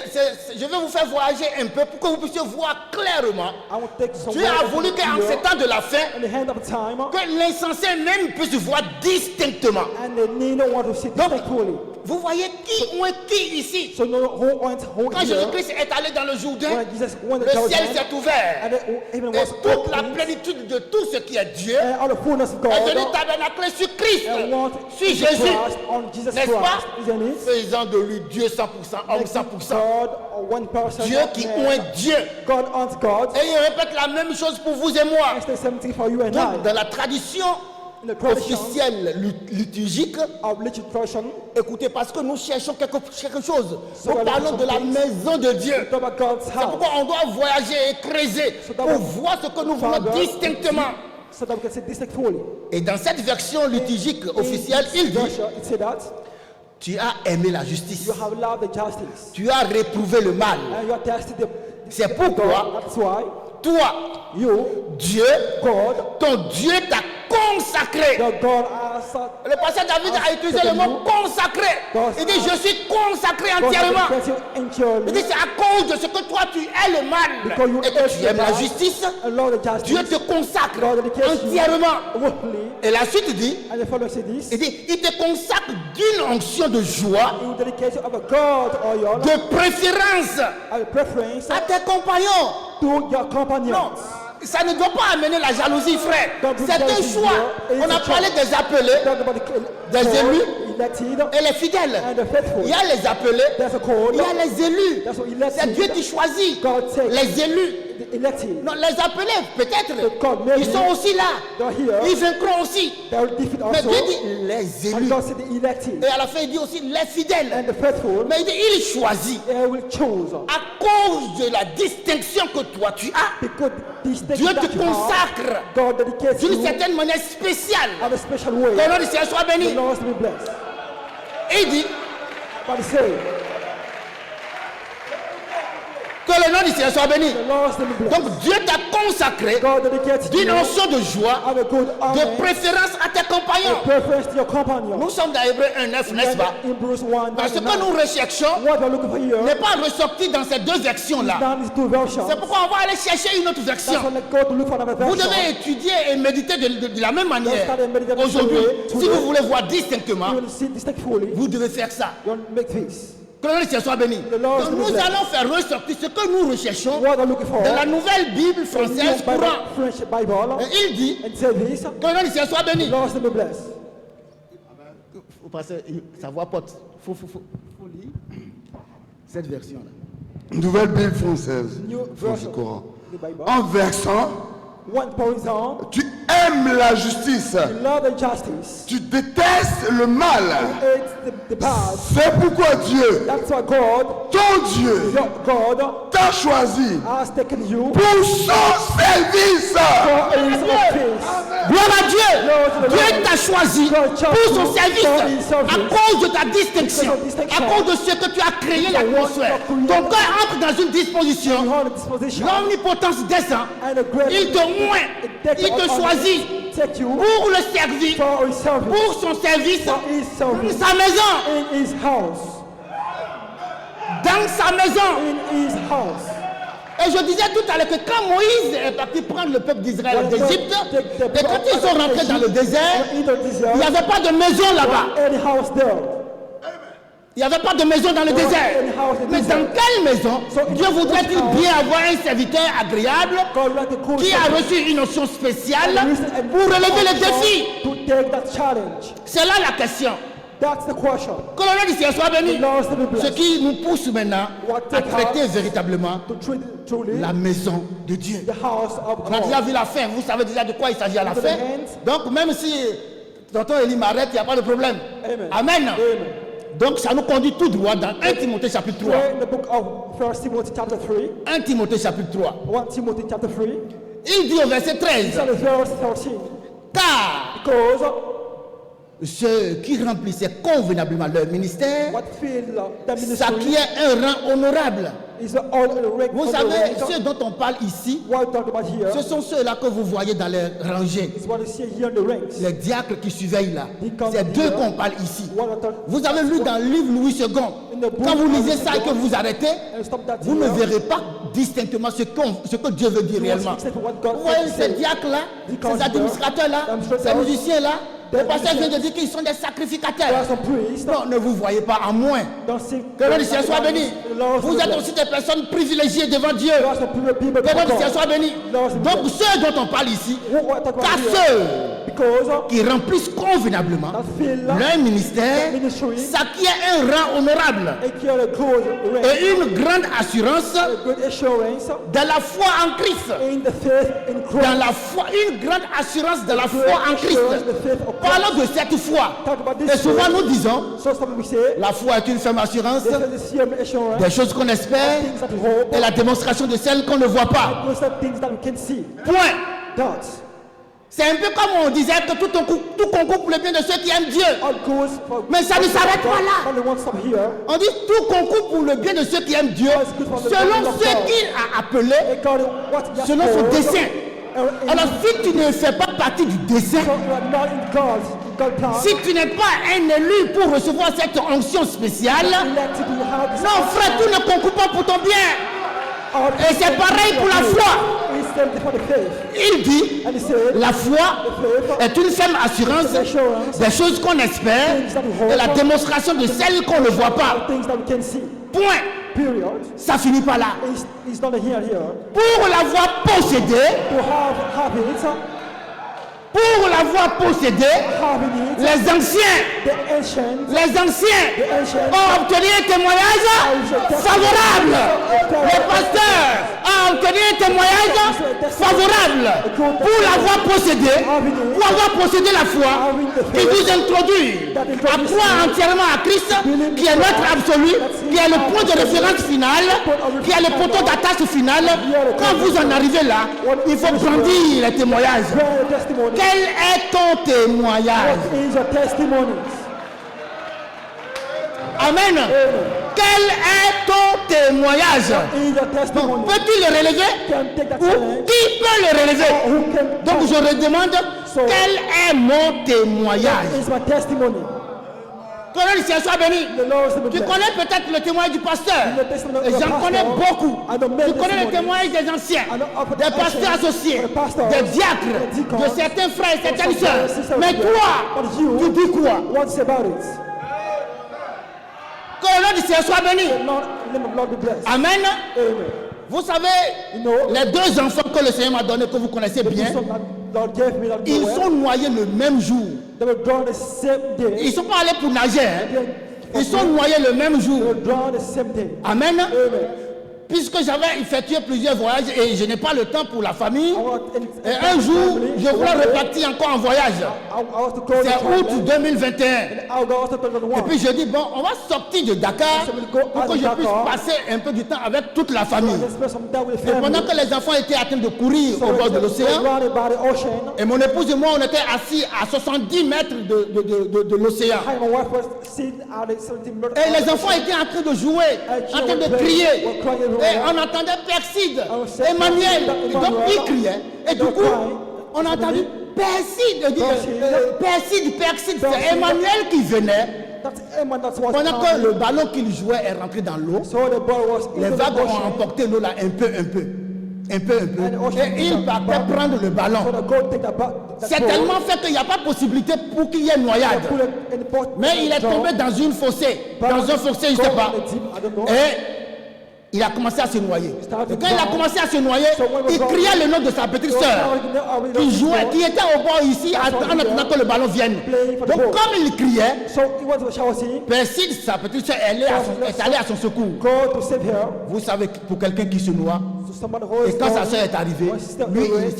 [SPEAKER 1] je vais vous faire voyager un peu pour que vous puissiez voir clairement.
[SPEAKER 2] I will take some
[SPEAKER 1] Dieu a voulu qu'en ces
[SPEAKER 2] here
[SPEAKER 1] temps de la fin,
[SPEAKER 2] in the hand of time,
[SPEAKER 1] que l'insensé même puisse voir distinctement.
[SPEAKER 2] and the neither want to see
[SPEAKER 1] Donc,
[SPEAKER 2] distinctly.
[SPEAKER 1] vous voyez qui ou qui ici?
[SPEAKER 2] So no who went who
[SPEAKER 1] Quand
[SPEAKER 2] here.
[SPEAKER 1] Jésus-Christ est allé dans le Jourdain,
[SPEAKER 2] When Jesus went
[SPEAKER 1] le
[SPEAKER 2] to
[SPEAKER 1] ciel
[SPEAKER 2] Jordan,
[SPEAKER 1] s'est ouvert.
[SPEAKER 2] and the heaven
[SPEAKER 1] Et
[SPEAKER 2] was
[SPEAKER 1] toute la
[SPEAKER 2] opened,
[SPEAKER 1] plénitude de tout ce qui est Dieu
[SPEAKER 2] and all the fullness of
[SPEAKER 1] est venu
[SPEAKER 2] God
[SPEAKER 1] tabernacler sur Christ,
[SPEAKER 2] and what
[SPEAKER 1] sur
[SPEAKER 2] is
[SPEAKER 1] Jésus.
[SPEAKER 2] Christ on Jesus
[SPEAKER 1] N'est-ce pas?
[SPEAKER 2] Christ, isn't it?
[SPEAKER 1] Faisant de lui Dieu 100%, homme 100%.
[SPEAKER 2] God or one person.
[SPEAKER 1] Dieu qui oint Dieu.
[SPEAKER 2] God owns God.
[SPEAKER 1] Et il répète la même chose pour vous et moi.
[SPEAKER 2] It's the same thing for you and
[SPEAKER 1] Donc,
[SPEAKER 2] I.
[SPEAKER 1] dans la tradition
[SPEAKER 2] In the tradition
[SPEAKER 1] officielle liturgique,
[SPEAKER 2] of literature tradition,
[SPEAKER 1] écoutez, parce que nous cherchons quelque chose.
[SPEAKER 2] So
[SPEAKER 1] Nous
[SPEAKER 2] that
[SPEAKER 1] parlons de la
[SPEAKER 2] something-
[SPEAKER 1] maison de Dieu.
[SPEAKER 2] we talk about God's
[SPEAKER 1] C'est
[SPEAKER 2] house.
[SPEAKER 1] pourquoi on doit voyager et creuser
[SPEAKER 2] that
[SPEAKER 1] pour
[SPEAKER 2] we-
[SPEAKER 1] voir ce que nous voulons
[SPEAKER 2] Father,
[SPEAKER 1] distinctement.
[SPEAKER 2] So that we can see distinctly.
[SPEAKER 1] Et dans cette version liturgique officielle,
[SPEAKER 2] In
[SPEAKER 1] il
[SPEAKER 2] this
[SPEAKER 1] dit,
[SPEAKER 2] version, it said that
[SPEAKER 1] tu as aimé la justice,
[SPEAKER 2] you have loved the justice
[SPEAKER 1] tu as réprouvé le mal.
[SPEAKER 2] and you have tested the
[SPEAKER 1] C'est pourquoi,
[SPEAKER 2] That's why
[SPEAKER 1] toi,
[SPEAKER 2] you,
[SPEAKER 1] Dieu,
[SPEAKER 2] God,
[SPEAKER 1] ton Dieu t'a consacré.
[SPEAKER 2] the God has
[SPEAKER 1] Le pasteur David a utilisé le mot consacré. Il dit, je suis consacré entièrement. Il dit, c'est à cause de ce que toi tu es le mal et que tu aimes la justice, Dieu te consacre entièrement. Et la suite dit,
[SPEAKER 2] And the follow say this.
[SPEAKER 1] il dit, il te consacre d'une onction de joie,
[SPEAKER 2] In dedication of a God or your
[SPEAKER 1] de préférence
[SPEAKER 2] a preference
[SPEAKER 1] à tes compagnons.
[SPEAKER 2] to your companions.
[SPEAKER 1] Non, ça ne doit pas amener la jalousie, frère.
[SPEAKER 2] Don't
[SPEAKER 1] C'est un
[SPEAKER 2] jealousy
[SPEAKER 1] choix.
[SPEAKER 2] here.
[SPEAKER 1] On
[SPEAKER 2] It's
[SPEAKER 1] a
[SPEAKER 2] a
[SPEAKER 1] parlé
[SPEAKER 2] choice.
[SPEAKER 1] des appelés
[SPEAKER 2] Talk about
[SPEAKER 1] Des
[SPEAKER 2] called,
[SPEAKER 1] élus.
[SPEAKER 2] elected,
[SPEAKER 1] et les fidèles.
[SPEAKER 2] and the faithful.
[SPEAKER 1] Il y a les appelés,
[SPEAKER 2] There's a call.
[SPEAKER 1] il y a les élus.
[SPEAKER 2] That's what elected.
[SPEAKER 1] C'est Dieu qui choisit
[SPEAKER 2] God takes
[SPEAKER 1] les élus.
[SPEAKER 2] the elected.
[SPEAKER 1] Non, les appelés, peut-être,
[SPEAKER 2] God, maybe.
[SPEAKER 1] ils sont aussi là.
[SPEAKER 2] They're here.
[SPEAKER 1] Ils vaincront aussi.
[SPEAKER 2] They will defeat
[SPEAKER 1] Mais
[SPEAKER 2] also.
[SPEAKER 1] Dieu dit les
[SPEAKER 2] And
[SPEAKER 1] élus.
[SPEAKER 2] God said the elected
[SPEAKER 1] Et à la fin, il dit aussi les fidèles.
[SPEAKER 2] and the faithful.
[SPEAKER 1] Mais il dit, il choisit
[SPEAKER 2] They will choose.
[SPEAKER 1] à cause de la distinction que toi tu as.
[SPEAKER 2] Because this thing
[SPEAKER 1] Dieu
[SPEAKER 2] that
[SPEAKER 1] te
[SPEAKER 2] you have,
[SPEAKER 1] consacre
[SPEAKER 2] God dedicates
[SPEAKER 1] d'une
[SPEAKER 2] you
[SPEAKER 1] certaine manière spéciale.
[SPEAKER 2] in a special
[SPEAKER 1] Que le
[SPEAKER 2] way.
[SPEAKER 1] nom du Seigneur soit
[SPEAKER 2] The
[SPEAKER 1] béni.
[SPEAKER 2] Lord to be blessed.
[SPEAKER 1] Et il dit
[SPEAKER 2] But he said,
[SPEAKER 1] que le nom du Seigneur soit béni.
[SPEAKER 2] the Lord to be blessed.
[SPEAKER 1] Donc Dieu t'a consacré
[SPEAKER 2] God dedicates
[SPEAKER 1] d'une
[SPEAKER 2] you
[SPEAKER 1] onction de joie,
[SPEAKER 2] have a good
[SPEAKER 1] de
[SPEAKER 2] honor,
[SPEAKER 1] préférence à tes compagnons.
[SPEAKER 2] preference to your companion.
[SPEAKER 1] Nous sommes dans Hébreux 1:9, n'est-ce pas?
[SPEAKER 2] In Bruce 1,
[SPEAKER 1] Parce que nous recherchons
[SPEAKER 2] what we're looking for here,
[SPEAKER 1] n'est pas ressorti dans ces deux versions-là.
[SPEAKER 2] down these two versions.
[SPEAKER 1] C'est pourquoi on va aller chercher une autre
[SPEAKER 2] That's
[SPEAKER 1] version.
[SPEAKER 2] when I go to look for another
[SPEAKER 1] Vous
[SPEAKER 2] version.
[SPEAKER 1] devez étudier et méditer de la même manière.
[SPEAKER 2] Start and meditate
[SPEAKER 1] Aujourd'hui,
[SPEAKER 2] today.
[SPEAKER 1] si vous voulez voir distinctement,
[SPEAKER 2] You will see distinctly.
[SPEAKER 1] vous devez faire ça.
[SPEAKER 2] You will make this.
[SPEAKER 1] Que le Seigneur soit béni.
[SPEAKER 2] Lord
[SPEAKER 1] Donc
[SPEAKER 2] be
[SPEAKER 1] nous
[SPEAKER 2] blessed.
[SPEAKER 1] allons faire ressortir ce que nous recherchons
[SPEAKER 2] What I'm looking for.
[SPEAKER 1] de la nouvelle Bible
[SPEAKER 2] New
[SPEAKER 1] française
[SPEAKER 2] Bible,
[SPEAKER 1] courant.
[SPEAKER 2] French Bible.
[SPEAKER 1] Et il dit
[SPEAKER 2] And say this.
[SPEAKER 1] que le Seigneur soit béni.
[SPEAKER 2] Lord to be blessed.
[SPEAKER 1] Faut passer, sa voix porte. Faut lire cette version-là.
[SPEAKER 4] Nouvelle Bible française.
[SPEAKER 2] New
[SPEAKER 4] Français
[SPEAKER 2] version.
[SPEAKER 4] courant.
[SPEAKER 2] The Bible.
[SPEAKER 4] En versant,
[SPEAKER 2] One poison.
[SPEAKER 4] tu aimes la justice,
[SPEAKER 2] You love the justice.
[SPEAKER 4] tu détestes le mal.
[SPEAKER 2] It's the past.
[SPEAKER 4] C'est pourquoi Dieu,
[SPEAKER 2] That's why God,
[SPEAKER 4] ton Dieu,
[SPEAKER 2] your God,
[SPEAKER 4] t'a choisi
[SPEAKER 2] has taken you
[SPEAKER 4] pour son service.
[SPEAKER 2] for his office.
[SPEAKER 1] Gloire à Dieu. Dieu t'a choisi pour son service à cause de ta distinction, à cause de ce que tu as créé l'atmosphère. Ton cœur entre dans une disposition.
[SPEAKER 2] You have a disposition.
[SPEAKER 1] L'omnipotence descend.
[SPEAKER 2] And a great
[SPEAKER 1] Il te moint. Il te choisit
[SPEAKER 2] take you
[SPEAKER 1] pour le servir,
[SPEAKER 2] for his service.
[SPEAKER 1] pour son service,
[SPEAKER 2] For his service.
[SPEAKER 1] sa maison,
[SPEAKER 2] In his house.
[SPEAKER 1] dans sa maison.
[SPEAKER 2] In his house.
[SPEAKER 1] Et je disais tout à l'heure que quand Moïse est parti prendre le peuple d'Israël d'Égypte, et quand ils sont rentrés dans le désert,
[SPEAKER 2] In the
[SPEAKER 1] il
[SPEAKER 2] desert.
[SPEAKER 1] n'y avait pas de maison là-bas.
[SPEAKER 2] Any house there.
[SPEAKER 1] Il n'y avait pas de maison dans le désert. Mais dans quelle maison Dieu voudrait-il bien avoir un serviteur agréable
[SPEAKER 2] God like a cool
[SPEAKER 1] qui a
[SPEAKER 2] service.
[SPEAKER 1] reçu une onction spéciale pour relever les défis?
[SPEAKER 2] To take that challenge.
[SPEAKER 1] C'est là la question.
[SPEAKER 2] That's the question.
[SPEAKER 1] Que le nom du Seigneur soit béni.
[SPEAKER 2] The Lord is to be
[SPEAKER 1] Ce
[SPEAKER 2] blessed.
[SPEAKER 1] qui nous pousse maintenant
[SPEAKER 2] What
[SPEAKER 1] à
[SPEAKER 2] take
[SPEAKER 1] traiter
[SPEAKER 2] us
[SPEAKER 1] véritablement
[SPEAKER 2] to treat truly
[SPEAKER 1] la maison de Dieu.
[SPEAKER 2] the house of
[SPEAKER 1] On a déjà
[SPEAKER 2] God.
[SPEAKER 1] vu la fin, vous savez déjà de quoi il s'agit à la
[SPEAKER 2] Into the
[SPEAKER 1] fin.
[SPEAKER 2] hands.
[SPEAKER 1] Donc même si tonton Eli m'arrête, il n'y a pas de problème.
[SPEAKER 2] Amen.
[SPEAKER 1] Amen.
[SPEAKER 2] Amen.
[SPEAKER 1] Donc ça nous conduit tout droit dans 1 Timothée chapitre 3.
[SPEAKER 2] We're in the book of 1 Timothy chapter 3.
[SPEAKER 1] 1 Timothée chapitre 3.
[SPEAKER 2] 1 Timothy chapter 3.
[SPEAKER 1] Il dit au verset
[SPEAKER 2] It's
[SPEAKER 1] 13,
[SPEAKER 2] on the verse 13.
[SPEAKER 1] car
[SPEAKER 2] Because
[SPEAKER 1] ceux qui remplissaient convenablement leur ministère
[SPEAKER 2] what fill the ministry
[SPEAKER 1] s'acquièrent un rang honorable.
[SPEAKER 2] is all rank.
[SPEAKER 1] Vous savez, ceux dont on parle ici,
[SPEAKER 2] What we talk about here
[SPEAKER 1] ce sont ceux-là que vous voyez dans les rangées.
[SPEAKER 2] is what you see here in the ranks.
[SPEAKER 1] Les diacres qui surveillent là. C'est d'eux qu'on parle ici.
[SPEAKER 2] What we talk
[SPEAKER 1] Vous avez lu dans le livre Louis II, quand vous lisez ça et que vous arrêtez,
[SPEAKER 2] and stop that
[SPEAKER 1] vous ne
[SPEAKER 2] here.
[SPEAKER 1] verrez pas distinctement ce que Dieu veut dire réellement. Vous voyez ces diacres-là, ces administrateurs-là, ces musiciens-là, le pasteur vient de dire qu'ils sont des
[SPEAKER 2] There are
[SPEAKER 1] sacrificateurs.
[SPEAKER 2] some priests.
[SPEAKER 1] Non, ne vous voyez pas en moins.
[SPEAKER 2] Don't see.
[SPEAKER 1] Que le Seigneur soit béni. Vous êtes aussi des personnes privilégiées devant Dieu.
[SPEAKER 2] There are some people.
[SPEAKER 1] Que le Seigneur soit béni. Donc ceux dont on parle ici, car ceux
[SPEAKER 2] Because
[SPEAKER 1] qui remplissent convenablement
[SPEAKER 2] that fill
[SPEAKER 1] leur ministère
[SPEAKER 2] ministry
[SPEAKER 1] s'acquièrent un rang honorable
[SPEAKER 2] and carry a good rank,
[SPEAKER 1] et une grande assurance
[SPEAKER 2] a good assurance
[SPEAKER 1] de la foi en Christ.
[SPEAKER 2] in the faith in Christ.
[SPEAKER 1] Dans la foi, une grande assurance de la foi en Christ.
[SPEAKER 2] Assurance, the faith of Christ.
[SPEAKER 1] Parlons de cette foi.
[SPEAKER 2] Talk about
[SPEAKER 1] Et
[SPEAKER 2] this.
[SPEAKER 1] souvent
[SPEAKER 2] faith.
[SPEAKER 1] nous disons,
[SPEAKER 2] So something we say.
[SPEAKER 1] la foi est une ferme assurance
[SPEAKER 2] This is the same assurance.
[SPEAKER 1] des choses qu'on espère
[SPEAKER 2] Things that we hope.
[SPEAKER 1] et la démonstration de celles qu'on ne voit pas.
[SPEAKER 2] Those are things that we can see.
[SPEAKER 1] Point.
[SPEAKER 2] That's
[SPEAKER 1] C'est un peu comme on disait que tout concourt pour le bien de ceux qui aiment Dieu.
[SPEAKER 2] all goes for.
[SPEAKER 1] Mais ça ne s'arrête pas là.
[SPEAKER 2] Only one stop here.
[SPEAKER 1] On dit tout concourt pour le bien de ceux qui aiment Dieu, selon ce qu'il a appelé,
[SPEAKER 2] According what he has
[SPEAKER 1] selon son
[SPEAKER 2] called.
[SPEAKER 1] dessein.
[SPEAKER 2] And
[SPEAKER 1] Alors si tu ne fais pas partie du dessein,
[SPEAKER 2] so you are not in God's plan.
[SPEAKER 1] si tu n'es pas un élu pour recevoir cette onction spéciale,
[SPEAKER 2] Elected to have this
[SPEAKER 1] non frère, tout ne concourt pas pour ton bien.
[SPEAKER 2] All
[SPEAKER 1] Et c'est pareil pour la foi.
[SPEAKER 2] It's same for the faith.
[SPEAKER 1] Il dit,
[SPEAKER 2] And he said,
[SPEAKER 1] la foi est une ferme assurance des choses qu'on espère et la démonstration de celles qu'on ne voit pas.
[SPEAKER 2] things that we can see.
[SPEAKER 1] Point.
[SPEAKER 2] Period.
[SPEAKER 1] Ça finit pas là.
[SPEAKER 2] It's not here.
[SPEAKER 1] Pour l'avoir possédé,
[SPEAKER 2] To have it,
[SPEAKER 1] pour l'avoir possédé,
[SPEAKER 2] having it,
[SPEAKER 1] les anciens
[SPEAKER 2] the ancient
[SPEAKER 1] ont obtenu un témoignage favorable. Les pasteurs ont obtenu un témoignage favorable pour l'avoir possédé la foi, qui nous introduit à croire entièrement à Christ, qui est notre absolu, qui est le point de référence final, qui est le poteau d'attache final. Quand vous en arrivez là, il faut brandir les témoignages.
[SPEAKER 2] testimony.
[SPEAKER 1] Quel est ton témoignage?
[SPEAKER 2] What is your testimony?
[SPEAKER 1] Amen. Quel est ton témoignage?
[SPEAKER 2] Is your testimony?
[SPEAKER 1] Peux-tu le relever?
[SPEAKER 2] Can take that
[SPEAKER 1] Ou
[SPEAKER 2] challenge?
[SPEAKER 1] qui peut le relever?
[SPEAKER 2] Who can?
[SPEAKER 1] Donc je redemande, quel est mon témoignage?
[SPEAKER 2] Is my testimony?
[SPEAKER 1] Que le Seigneur soit béni.
[SPEAKER 2] The Lord is the
[SPEAKER 1] Tu
[SPEAKER 2] best.
[SPEAKER 1] connais peut-être le témoignage du pasteur.
[SPEAKER 2] The testimony of
[SPEAKER 1] Et
[SPEAKER 2] the
[SPEAKER 1] j'en connais
[SPEAKER 2] pastor.
[SPEAKER 1] beaucoup.
[SPEAKER 2] I know many
[SPEAKER 1] Tu connais le
[SPEAKER 2] testimonies.
[SPEAKER 1] témoignage des anciens,
[SPEAKER 2] I know of the
[SPEAKER 1] des pasteurs
[SPEAKER 2] ancients,
[SPEAKER 1] associés,
[SPEAKER 2] the pastors,
[SPEAKER 1] des diacres,
[SPEAKER 2] the deacons,
[SPEAKER 1] de certains frères et certaines
[SPEAKER 2] some brothers and
[SPEAKER 1] sœurs.
[SPEAKER 2] sisters
[SPEAKER 1] Mais
[SPEAKER 2] here.
[SPEAKER 1] toi,
[SPEAKER 2] But you,
[SPEAKER 1] tu dis quoi?
[SPEAKER 2] what's about it?
[SPEAKER 1] Que le nom du Seigneur soit béni.
[SPEAKER 2] The Lord, the name of the Lord be blessed.
[SPEAKER 1] Amen.
[SPEAKER 2] Amen.
[SPEAKER 1] Vous savez,
[SPEAKER 2] You know,
[SPEAKER 1] les deux enfants que le Seigneur m'a donné, que vous connaissez
[SPEAKER 2] the
[SPEAKER 1] bien,
[SPEAKER 2] son that Lord gave me that
[SPEAKER 1] ils
[SPEAKER 2] nowhere,
[SPEAKER 1] sont noyés le même jour.
[SPEAKER 2] they were drawn the same day.
[SPEAKER 1] Ils ne sont pas allés pour nager. Hein. Ils sont noyés le même
[SPEAKER 2] They
[SPEAKER 1] jour.
[SPEAKER 2] were drawn the same day.
[SPEAKER 1] Amen.
[SPEAKER 2] Amen.
[SPEAKER 1] Puisque j'avais effectué plusieurs voyages et je n'ai pas le temps pour la famille.
[SPEAKER 2] I want
[SPEAKER 1] Et un jour, je voulais repartir encore en voyage.
[SPEAKER 2] I was to go
[SPEAKER 1] C'est
[SPEAKER 2] to
[SPEAKER 1] août 2021.
[SPEAKER 2] August
[SPEAKER 1] Et
[SPEAKER 2] 2021.
[SPEAKER 1] puis je dis, bon, on va sortir de Dakar pour que je puisse passer un peu du temps avec toute la famille.
[SPEAKER 2] Let's spend some time with
[SPEAKER 1] Et pendant que les enfants étaient en train de courir au bord de l'océan,
[SPEAKER 2] surrounded by the ocean.
[SPEAKER 1] et mon épouse et moi, on était assis à 70 mètres de l'océan.
[SPEAKER 2] Hi, my wife was sitting at the 17 meters.
[SPEAKER 1] Et les enfants étaient en train de jouer, en train de crier. Et on entendait Perside, Emmanuel. Donc ils criaient. Et du coup, on a entendu Perside. Perside. C'est Emmanuel qui venait.
[SPEAKER 2] That's Emma, that's what
[SPEAKER 1] Pendant que le ballon qu'il jouait est rentré dans l'eau,
[SPEAKER 2] So the boy was in
[SPEAKER 1] les
[SPEAKER 2] the
[SPEAKER 1] vagues ont
[SPEAKER 2] ocean.
[SPEAKER 1] emporté l'eau là un peu. Et il partait prendre le
[SPEAKER 2] So
[SPEAKER 1] ballon.
[SPEAKER 2] the goat take that
[SPEAKER 1] C'est tellement fait qu'il n'y a pas possibilité pour qu'il y ait noyade.
[SPEAKER 2] put it in the pot.
[SPEAKER 1] Mais il est tombé dans une fossé, dans un fossé, je ne sais pas. Et il a commencé à se noyer.
[SPEAKER 2] started
[SPEAKER 1] Et quand il a
[SPEAKER 2] down.
[SPEAKER 1] commencé à se noyer,
[SPEAKER 2] So when we
[SPEAKER 1] il
[SPEAKER 2] got-
[SPEAKER 1] criait le nom de sa petite sœur qui jouait, qui était au bord ici
[SPEAKER 2] That's
[SPEAKER 1] en
[SPEAKER 2] what he
[SPEAKER 1] attendant
[SPEAKER 2] did.
[SPEAKER 1] que le ballon vienne.
[SPEAKER 2] Playing for the
[SPEAKER 1] Donc
[SPEAKER 2] ball.
[SPEAKER 1] comme il criait,
[SPEAKER 2] So he went to the shower scene,
[SPEAKER 1] Perside, sa petite sœur, elle est allée à son secours.
[SPEAKER 2] go to save her.
[SPEAKER 1] Vous savez, pour quelqu'un qui se noie,
[SPEAKER 2] So somebody who
[SPEAKER 1] et
[SPEAKER 2] is
[SPEAKER 1] quand sa
[SPEAKER 2] down,
[SPEAKER 1] sœur est arrivée,
[SPEAKER 2] when sister
[SPEAKER 1] lui,
[SPEAKER 2] arrived,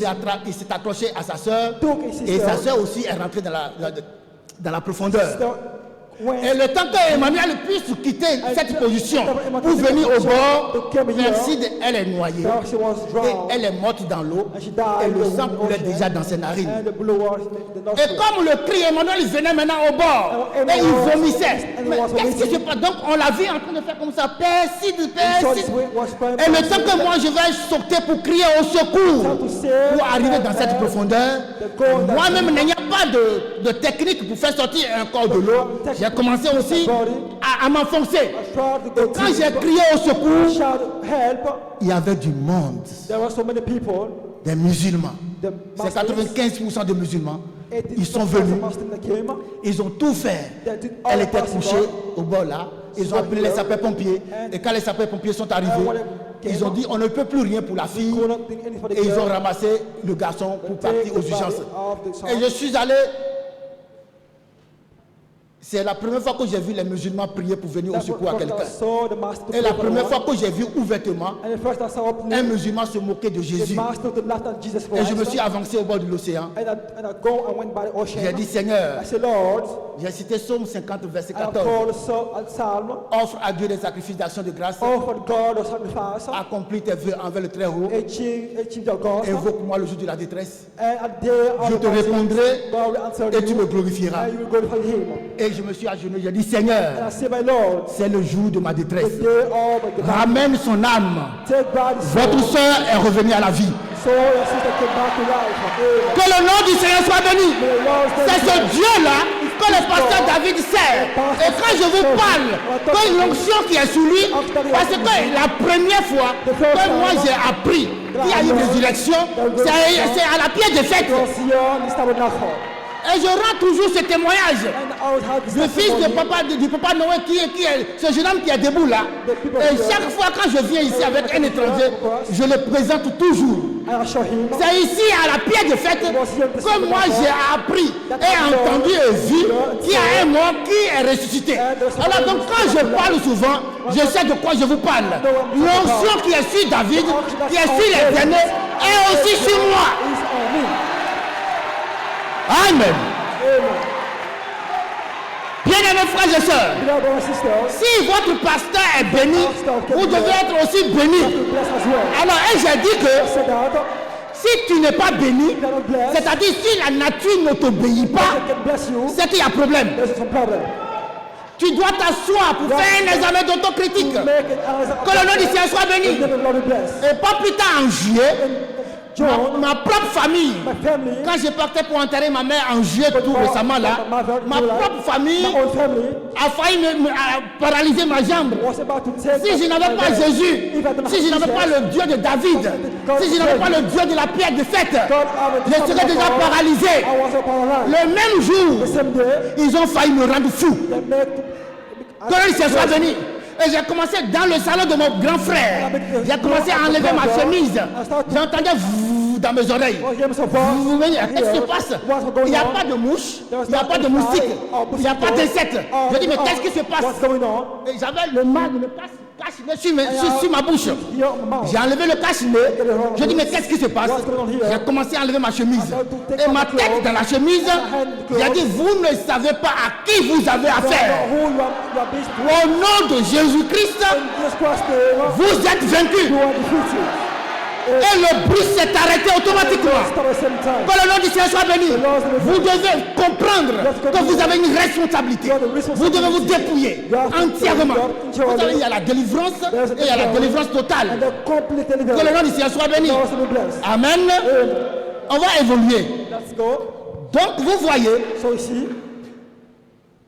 [SPEAKER 1] il s'est accroché à sa sœur
[SPEAKER 2] took his
[SPEAKER 1] et sa
[SPEAKER 2] sister.
[SPEAKER 1] sœur aussi est rentrée dans la profondeur.
[SPEAKER 2] sister went
[SPEAKER 1] Et le temps que Emmanuel puisse quitter cette position pour venir au bord, Perside, elle est noyée
[SPEAKER 2] down, she was
[SPEAKER 1] et
[SPEAKER 2] drowned.
[SPEAKER 1] elle est morte dans l'eau
[SPEAKER 2] And she
[SPEAKER 1] et
[SPEAKER 2] died
[SPEAKER 1] le
[SPEAKER 2] in
[SPEAKER 1] sang
[SPEAKER 2] the
[SPEAKER 1] coulait
[SPEAKER 2] ocean.
[SPEAKER 1] déjà dans ses narines.
[SPEAKER 2] And the blue was in the
[SPEAKER 1] Et
[SPEAKER 2] nostril.
[SPEAKER 1] comme le cri Emmanuel venait maintenant au bord et il vomissait, mais qu'est-ce qui se passe? Donc on l'a vu en train de faire comme ça, Perside,
[SPEAKER 2] So
[SPEAKER 1] Perside.
[SPEAKER 2] this way was praying
[SPEAKER 1] Et le
[SPEAKER 2] for
[SPEAKER 1] temps que moi je vais sauter pour crier au secours, pour arriver dans cette profondeur, moi-même n'ayant pas de technique pour faire sortir un corps de l'eau, j'ai commencé aussi à m'enfoncer.
[SPEAKER 2] I tried to
[SPEAKER 1] Et
[SPEAKER 2] go
[SPEAKER 1] quand
[SPEAKER 2] to
[SPEAKER 1] j'ai crié au secours,
[SPEAKER 2] shout help.
[SPEAKER 1] il y avait du monde,
[SPEAKER 2] There were so many people.
[SPEAKER 1] des musulmans.
[SPEAKER 2] The
[SPEAKER 1] C'est
[SPEAKER 2] Muslims,
[SPEAKER 1] 95% de musulmans.
[SPEAKER 2] 80%
[SPEAKER 1] Ils sont venus,
[SPEAKER 2] Muslims that came.
[SPEAKER 1] ils ont tout fait.
[SPEAKER 2] They did all
[SPEAKER 1] Elle était
[SPEAKER 2] possible.
[SPEAKER 1] couchée au bord là. Ils ont appelé les sapeurs-pompiers. Et quand les sapeurs-pompiers sont arrivés, ils ont dit on ne peut plus rien pour la fille.
[SPEAKER 2] Could not think anything for the
[SPEAKER 1] Et ils ont
[SPEAKER 2] girl.
[SPEAKER 1] ramassé le garçon pour
[SPEAKER 2] Take
[SPEAKER 1] partir
[SPEAKER 2] the
[SPEAKER 1] aux
[SPEAKER 2] body
[SPEAKER 1] urgences.
[SPEAKER 2] of the son.
[SPEAKER 1] Et je suis allé. C'est la première fois que j'ai vu les musulmans prier pour venir au
[SPEAKER 2] That's
[SPEAKER 1] secours à
[SPEAKER 2] what
[SPEAKER 1] quelqu'un.
[SPEAKER 2] I saw the master
[SPEAKER 1] Et la
[SPEAKER 2] pray for
[SPEAKER 1] première
[SPEAKER 2] one.
[SPEAKER 1] fois que j'ai vu ouvertement
[SPEAKER 2] And the first I saw
[SPEAKER 1] un
[SPEAKER 2] opening,
[SPEAKER 1] musulman se moquer de
[SPEAKER 2] the
[SPEAKER 1] Jésus.
[SPEAKER 2] master to laugh at Jesus
[SPEAKER 1] Et je me
[SPEAKER 2] Christ.
[SPEAKER 1] suis avancé au bord de l'océan.
[SPEAKER 2] And I go and went by the ocean.
[SPEAKER 1] J'ai dit Seigneur,
[SPEAKER 2] I said, Lord,
[SPEAKER 1] j'ai cité Psaume 50 verset
[SPEAKER 2] I have
[SPEAKER 1] 14.
[SPEAKER 2] called a psalm.
[SPEAKER 1] Offre à Dieu des sacrifices d'action de grâce.
[SPEAKER 2] Offer God a sacrifice.
[SPEAKER 1] Accomplis tes vœux envers le Très-Haut.
[SPEAKER 2] Achieve your gospel.
[SPEAKER 1] Invoque-moi le jour de la détresse.
[SPEAKER 2] And at the day of
[SPEAKER 1] Je
[SPEAKER 2] the
[SPEAKER 1] te répondrai
[SPEAKER 2] God will answer
[SPEAKER 1] et tu me
[SPEAKER 2] you.
[SPEAKER 1] glorifieras.
[SPEAKER 2] And you will glorify him.
[SPEAKER 1] Et je me suis agenouillé, j'ai dit
[SPEAKER 2] And
[SPEAKER 1] Seigneur,
[SPEAKER 2] I say, my Lord,
[SPEAKER 1] c'est le jour de ma
[SPEAKER 2] the
[SPEAKER 1] détresse.
[SPEAKER 2] day of the battle.
[SPEAKER 1] Ramène son âme.
[SPEAKER 2] Take back the soul.
[SPEAKER 1] Votre soeur est revenue à la vie.
[SPEAKER 2] So your sister came back to life. Amen.
[SPEAKER 1] Que le nom du Seigneur soit béni.
[SPEAKER 2] May the Lord
[SPEAKER 1] C'est
[SPEAKER 2] stand
[SPEAKER 1] ce
[SPEAKER 2] you.
[SPEAKER 1] Dieu-là que le pasteur David sert. Et quand je vous parle que l'onction qui est sous lui, parce que la première fois que moi j'ai appris qu'il y a une résurrection, c'est à la pierre de fête.
[SPEAKER 2] Your Sion is tabernacle.
[SPEAKER 1] Et je rends toujours ce témoignage.
[SPEAKER 2] And I always have this
[SPEAKER 1] Le fils de
[SPEAKER 2] testimony.
[SPEAKER 1] du papa Noé qui est ce jeune homme qui est debout là. Et chaque fois quand je viens ici avec un étranger, je le présente toujours.
[SPEAKER 2] I assure him.
[SPEAKER 1] C'est ici à la pierre de fête que moi j'ai appris et entendu et vu qu'il y a un mort qui est ressuscité. Alors donc quand je parle souvent, je sais de quoi je vous parle. L'onction qui est sur David, qui est sur les derniers, est aussi sur moi.
[SPEAKER 2] Is on me.
[SPEAKER 1] Amen.
[SPEAKER 2] Amen.
[SPEAKER 1] Bien-aimés frères et sœurs,
[SPEAKER 2] Beloved brothers and sisters,
[SPEAKER 1] si votre pasteur est béni, vous devez être aussi béni.
[SPEAKER 2] be blessed as well.
[SPEAKER 1] Alors, et j'ai dit que
[SPEAKER 2] So that
[SPEAKER 1] si tu n'es pas béni,
[SPEAKER 2] you are not blessed,
[SPEAKER 1] c'est-à-dire si la nature ne t'obéit pas,
[SPEAKER 2] God can bless you.
[SPEAKER 1] c'est qu'il y a problème.
[SPEAKER 2] There's some problem.
[SPEAKER 1] Tu dois t'asseoir pour faire un examen d'autocritique.
[SPEAKER 2] Make it as
[SPEAKER 1] Que le nom du Seigneur soit béni.
[SPEAKER 2] the Lord be blessed.
[SPEAKER 1] Et pas plus tard en juillet,
[SPEAKER 2] John,
[SPEAKER 1] ma propre famille,
[SPEAKER 2] my family,
[SPEAKER 1] quand je partais pour enterrer ma mère en juillet tout récemment là, ma propre famille
[SPEAKER 2] my own family
[SPEAKER 1] a failli paralyser ma jambe.
[SPEAKER 2] was about to take.
[SPEAKER 1] Si je n'avais pas Jésus, si je n'avais pas le Dieu de David, si je n'avais pas le Dieu de la pierre de fête, je serais déjà paralysé.
[SPEAKER 2] I was paralyzed.
[SPEAKER 1] Le même jour,
[SPEAKER 2] The same day,
[SPEAKER 1] ils ont failli me rendre fou.
[SPEAKER 2] they make.
[SPEAKER 1] Que le Seigneur soit béni. Et j'ai commencé dans le salon de mon grand frère. J'ai commencé à enlever ma chemise. J'entendais dans mes oreilles.
[SPEAKER 2] Oh, hear me so far.
[SPEAKER 1] Qu'est-ce qui se passe? Il n'y a pas de mouche, il n'y a pas de moustique, il n'y a pas d'insectes. Je dis, mais qu'est-ce qui se passe?
[SPEAKER 2] What's going on?
[SPEAKER 1] Et j'avais le mal de me cache-nez sur ma bouche.
[SPEAKER 2] Here, my mouth.
[SPEAKER 1] J'ai enlevé le cache-nez. Je dis, mais qu'est-ce qui se passe? J'ai commencé à enlever ma chemise. Et ma tête dans la chemise, j'ai dit, vous ne savez pas à qui vous avez affaire.
[SPEAKER 2] Who you are being
[SPEAKER 1] Au nom de Jésus-Christ,
[SPEAKER 2] Jesus Christ, the
[SPEAKER 1] vous êtes vaincus.
[SPEAKER 2] you are defeated.
[SPEAKER 1] Et le bruit s'est arrêté automatiquement.
[SPEAKER 2] Stop at the same time.
[SPEAKER 1] Que le nom du Seigneur soit béni. Vous devez comprendre que vous avez une responsabilité. Vous devez vous dépouiller entièrement. Vous savez, il y a la délivrance et il y a la délivrance
[SPEAKER 2] And
[SPEAKER 1] totale.
[SPEAKER 2] the complete
[SPEAKER 1] Que le
[SPEAKER 2] deliverance.
[SPEAKER 1] nom du Seigneur soit béni.
[SPEAKER 2] God be blessed.
[SPEAKER 1] Amen. On va évoluer.
[SPEAKER 2] Let's go.
[SPEAKER 1] Donc vous voyez,
[SPEAKER 2] So you see,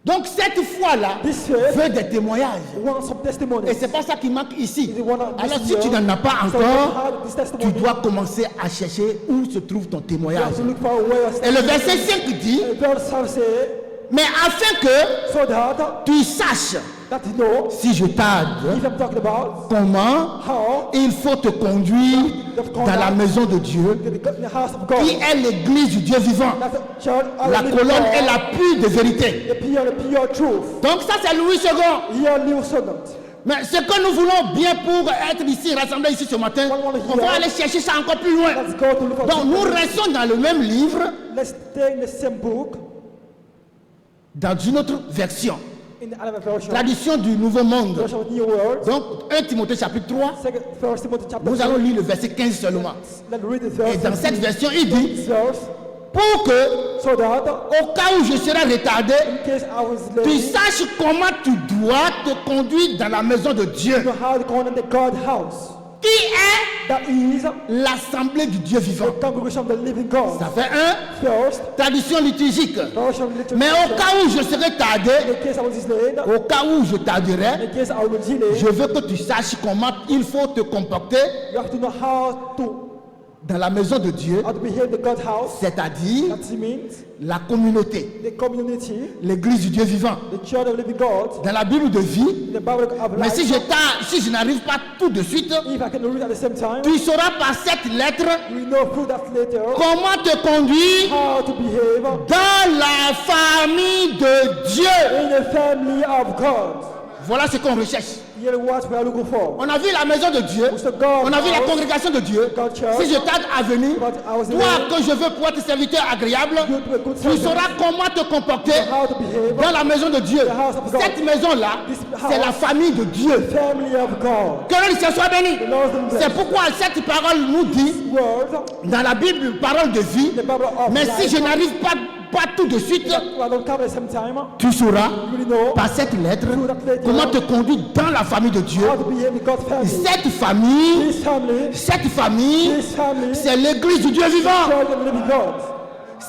[SPEAKER 1] donc cette foi-là
[SPEAKER 2] this faith,
[SPEAKER 1] veut des témoignages.
[SPEAKER 2] we want some testimony.
[SPEAKER 1] Et c'est pas ça qui manque ici.
[SPEAKER 2] We want
[SPEAKER 1] Alors
[SPEAKER 2] this
[SPEAKER 1] si tu
[SPEAKER 2] year,
[SPEAKER 1] n'en as pas
[SPEAKER 2] so we
[SPEAKER 1] encore,
[SPEAKER 2] have this
[SPEAKER 1] tu
[SPEAKER 2] testimony.
[SPEAKER 1] dois commencer à chercher où se trouve ton
[SPEAKER 2] You
[SPEAKER 1] témoignage.
[SPEAKER 2] have to look for where your
[SPEAKER 1] Et le verset 5 dit,
[SPEAKER 2] verse have said,
[SPEAKER 1] mais afin que
[SPEAKER 2] so that
[SPEAKER 1] tu saches
[SPEAKER 2] that you know,
[SPEAKER 1] si je tarde,
[SPEAKER 2] if I'm talking about
[SPEAKER 1] comment
[SPEAKER 2] how
[SPEAKER 1] il faut te conduire dans la maison de Dieu,
[SPEAKER 2] in the house of God,
[SPEAKER 1] qui est l'église du Dieu vivant,
[SPEAKER 2] that's the church of
[SPEAKER 1] la
[SPEAKER 2] the living
[SPEAKER 1] colonne
[SPEAKER 2] God,
[SPEAKER 1] et l'appui de vérité.
[SPEAKER 2] the pure truth.
[SPEAKER 1] Donc ça c'est Louis II.
[SPEAKER 2] Here, New Second.
[SPEAKER 1] Mais ce que nous voulons bien pour être ici, rassemblés ici ce matin, on va aller chercher ça encore plus loin.
[SPEAKER 2] Let's go to look for
[SPEAKER 1] Donc nous
[SPEAKER 2] something.
[SPEAKER 1] restons dans le même livre,
[SPEAKER 2] Let's stay in the same book,
[SPEAKER 1] dans une autre version,
[SPEAKER 2] in the other version,
[SPEAKER 1] tradition du Nouveau Monde.
[SPEAKER 2] version of New World.
[SPEAKER 1] Donc 1 Timothée chapitre 3,
[SPEAKER 2] First Timothy chapter
[SPEAKER 1] nous
[SPEAKER 2] 3.
[SPEAKER 1] allons lire le verset 15 seulement.
[SPEAKER 2] Let's read the
[SPEAKER 1] Et
[SPEAKER 2] verse.
[SPEAKER 1] dans cette version, il dit,
[SPEAKER 2] verse,
[SPEAKER 1] pour que,
[SPEAKER 2] so that
[SPEAKER 1] au cas où je serai retardé,
[SPEAKER 2] in case I was
[SPEAKER 1] tu
[SPEAKER 2] late,
[SPEAKER 1] saches comment tu dois te conduire dans la maison de Dieu,
[SPEAKER 2] you know how to go in the God house.
[SPEAKER 1] qui est
[SPEAKER 2] That is
[SPEAKER 1] l'assemblée du Dieu vivant.
[SPEAKER 2] the congregation of the living God.
[SPEAKER 1] Ça fait un,
[SPEAKER 2] First,
[SPEAKER 1] tradition liturgique.
[SPEAKER 2] version of literature.
[SPEAKER 1] Mais au cas où je serai tardé,
[SPEAKER 2] In case I was late,
[SPEAKER 1] au cas où je tarderai,
[SPEAKER 2] in case I was delayed,
[SPEAKER 1] je veux que tu saches comment il faut te comporter
[SPEAKER 2] you have to know how to
[SPEAKER 1] dans la maison de Dieu,
[SPEAKER 2] behave in the God house.
[SPEAKER 1] c'est-à-dire
[SPEAKER 2] That means
[SPEAKER 1] la communauté,
[SPEAKER 2] the community,
[SPEAKER 1] l'église du Dieu vivant.
[SPEAKER 2] the church of the living God,
[SPEAKER 1] Dans la Bible de vie,
[SPEAKER 2] the Bible of
[SPEAKER 1] mais
[SPEAKER 2] life.
[SPEAKER 1] si je n'arrive pas tout de suite,
[SPEAKER 2] If I can read at the same time,
[SPEAKER 1] tu sauras par cette lettre
[SPEAKER 2] we know through that later
[SPEAKER 1] comment te conduire
[SPEAKER 2] how to behave
[SPEAKER 1] dans la famille de Dieu.
[SPEAKER 2] in the family of God.
[SPEAKER 1] Voilà ce qu'on recherche.
[SPEAKER 2] Here what we are looking for.
[SPEAKER 1] On a vu la maison de Dieu, on a vu la congrégation de Dieu. Si je tarde à venir, toi que je veux pour être serviteur agréable, tu sauras comment te comporter
[SPEAKER 2] How to behave
[SPEAKER 1] dans la maison de Dieu. Cette maison-là, c'est la famille de Dieu.
[SPEAKER 2] family of God.
[SPEAKER 1] Que le Seigneur soit béni. C'est pourquoi cette parole nous dit,
[SPEAKER 2] Word,
[SPEAKER 1] dans la Bible, parole de vie,
[SPEAKER 2] the Bible of
[SPEAKER 1] mais si
[SPEAKER 2] life.
[SPEAKER 1] je n'arrive pas tout de suite,
[SPEAKER 2] We don't come at the same time.
[SPEAKER 1] tu sauras
[SPEAKER 2] You know
[SPEAKER 1] par cette lettre comment te conduire dans la famille de Dieu.
[SPEAKER 2] how to behave in God's family.
[SPEAKER 1] Cette famille,
[SPEAKER 2] This family,
[SPEAKER 1] c'est l'église du Dieu vivant.
[SPEAKER 2] church of the living God.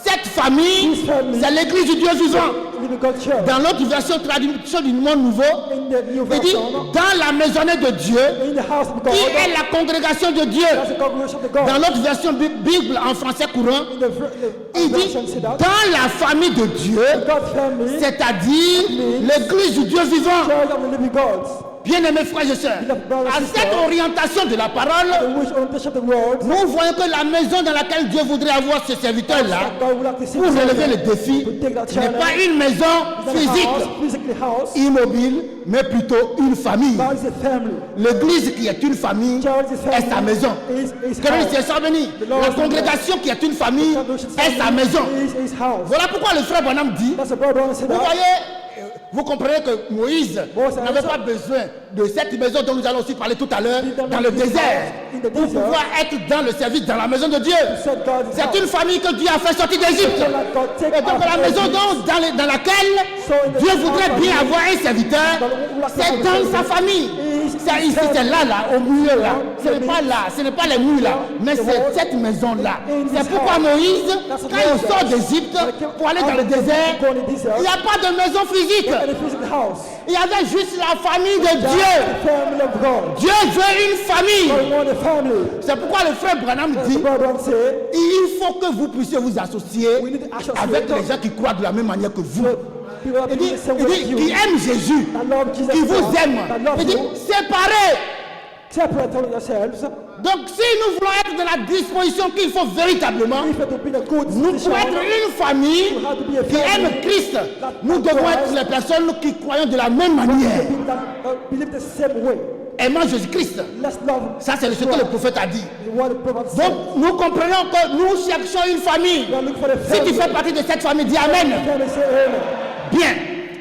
[SPEAKER 1] Cette famille, c'est l'église du Dieu vivant.
[SPEAKER 2] Living God church.
[SPEAKER 1] Dans l'autre version, traduction du monde nouveau,
[SPEAKER 2] In the new
[SPEAKER 1] il dit
[SPEAKER 2] version,
[SPEAKER 1] dans la maisonnée de Dieu,
[SPEAKER 2] in the house of God,
[SPEAKER 1] qui est la congrégation de Dieu.
[SPEAKER 2] that's the congregation of God.
[SPEAKER 1] Dans l'autre version Bible en français courant,
[SPEAKER 2] In the
[SPEAKER 1] il dit
[SPEAKER 2] version say that
[SPEAKER 1] dans la famille de Dieu,
[SPEAKER 2] God's family,
[SPEAKER 1] c'est-à-dire l'église du Dieu vivant.
[SPEAKER 2] church of the living God.
[SPEAKER 1] Bien-aimés frères et sœurs, à cette orientation de la parole,
[SPEAKER 2] In which orientation of the world,
[SPEAKER 1] nous voyons que la maison dans laquelle Dieu voudrait avoir ce serviteur-là,
[SPEAKER 2] God would like to see
[SPEAKER 1] pour relever le défi, n'est pas une maison physique,
[SPEAKER 2] physically house,
[SPEAKER 1] immobile, mais plutôt une famille.
[SPEAKER 2] but it's a family.
[SPEAKER 1] L'église qui est une famille
[SPEAKER 2] Church is family.
[SPEAKER 1] est sa maison.
[SPEAKER 2] Is
[SPEAKER 1] Que le
[SPEAKER 2] house.
[SPEAKER 1] Seigneur soit béni. La congrégation qui est une famille est sa maison.
[SPEAKER 2] Is house.
[SPEAKER 1] Voilà pourquoi le frère Branham dit,
[SPEAKER 2] That's a brother and
[SPEAKER 1] vous
[SPEAKER 2] that.
[SPEAKER 1] voyez, vous comprenez que Moïse
[SPEAKER 2] ça
[SPEAKER 1] n'avait
[SPEAKER 2] ça.
[SPEAKER 1] pas besoin de cette maison dont nous allons aussi parler tout à l'heure, dans le désert, pour pouvoir être dans le service, dans la maison de Dieu.
[SPEAKER 2] Said God is
[SPEAKER 1] C'est une famille que Dieu a fait sortir d'Égypte. Et donc la maison dans laquelle Dieu voudrait bien avoir un serviteur, c'est dans sa famille. C'est ici, c'est là, au mur là. Ce n'est pas là, ce n'est pas les murs là, mais c'est cette maison là. C'est pourquoi Moïse, quand il sort d'Égypte pour aller dans le désert, il n'y a pas de maison physique.
[SPEAKER 2] And a physical house.
[SPEAKER 1] Il y avait juste la famille de Dieu.
[SPEAKER 2] The family of God.
[SPEAKER 1] Dieu veut une famille.
[SPEAKER 2] We want a family.
[SPEAKER 1] C'est pourquoi le frère Branham
[SPEAKER 2] The
[SPEAKER 1] dit,
[SPEAKER 2] brother and say,
[SPEAKER 1] il faut que vous puissiez vous associer
[SPEAKER 2] we need to associate
[SPEAKER 1] avec les gens qui croient de la même manière que vous.
[SPEAKER 2] people that
[SPEAKER 1] Il dit,
[SPEAKER 2] believe the same way as
[SPEAKER 1] qui
[SPEAKER 2] you.
[SPEAKER 1] aiment Jésus,
[SPEAKER 2] That love Jesus
[SPEAKER 1] qui vous
[SPEAKER 2] Christ,
[SPEAKER 1] aiment.
[SPEAKER 2] that love
[SPEAKER 1] Il dit,
[SPEAKER 2] you.
[SPEAKER 1] séparez.
[SPEAKER 2] Separate yourselves.
[SPEAKER 1] Donc si nous voulons être dans la disposition qu'il faut véritablement,
[SPEAKER 2] If to be the good
[SPEAKER 1] nous pour être une famille
[SPEAKER 2] have to be a
[SPEAKER 1] qui aime
[SPEAKER 2] family
[SPEAKER 1] Christ, nous devons être les personnes qui croyons de la même manière,
[SPEAKER 2] people that believe the same way.
[SPEAKER 1] aimant Jésus-Christ.
[SPEAKER 2] Let's love.
[SPEAKER 1] Ça c'est ce que le prophète a dit.
[SPEAKER 2] What the prophet said.
[SPEAKER 1] Donc nous comprenons que nous cherchons une famille.
[SPEAKER 2] We are looking for a
[SPEAKER 1] Si
[SPEAKER 2] family.
[SPEAKER 1] tu fais partie de cette famille, dis Amen.
[SPEAKER 2] Family say amen.
[SPEAKER 1] Bien.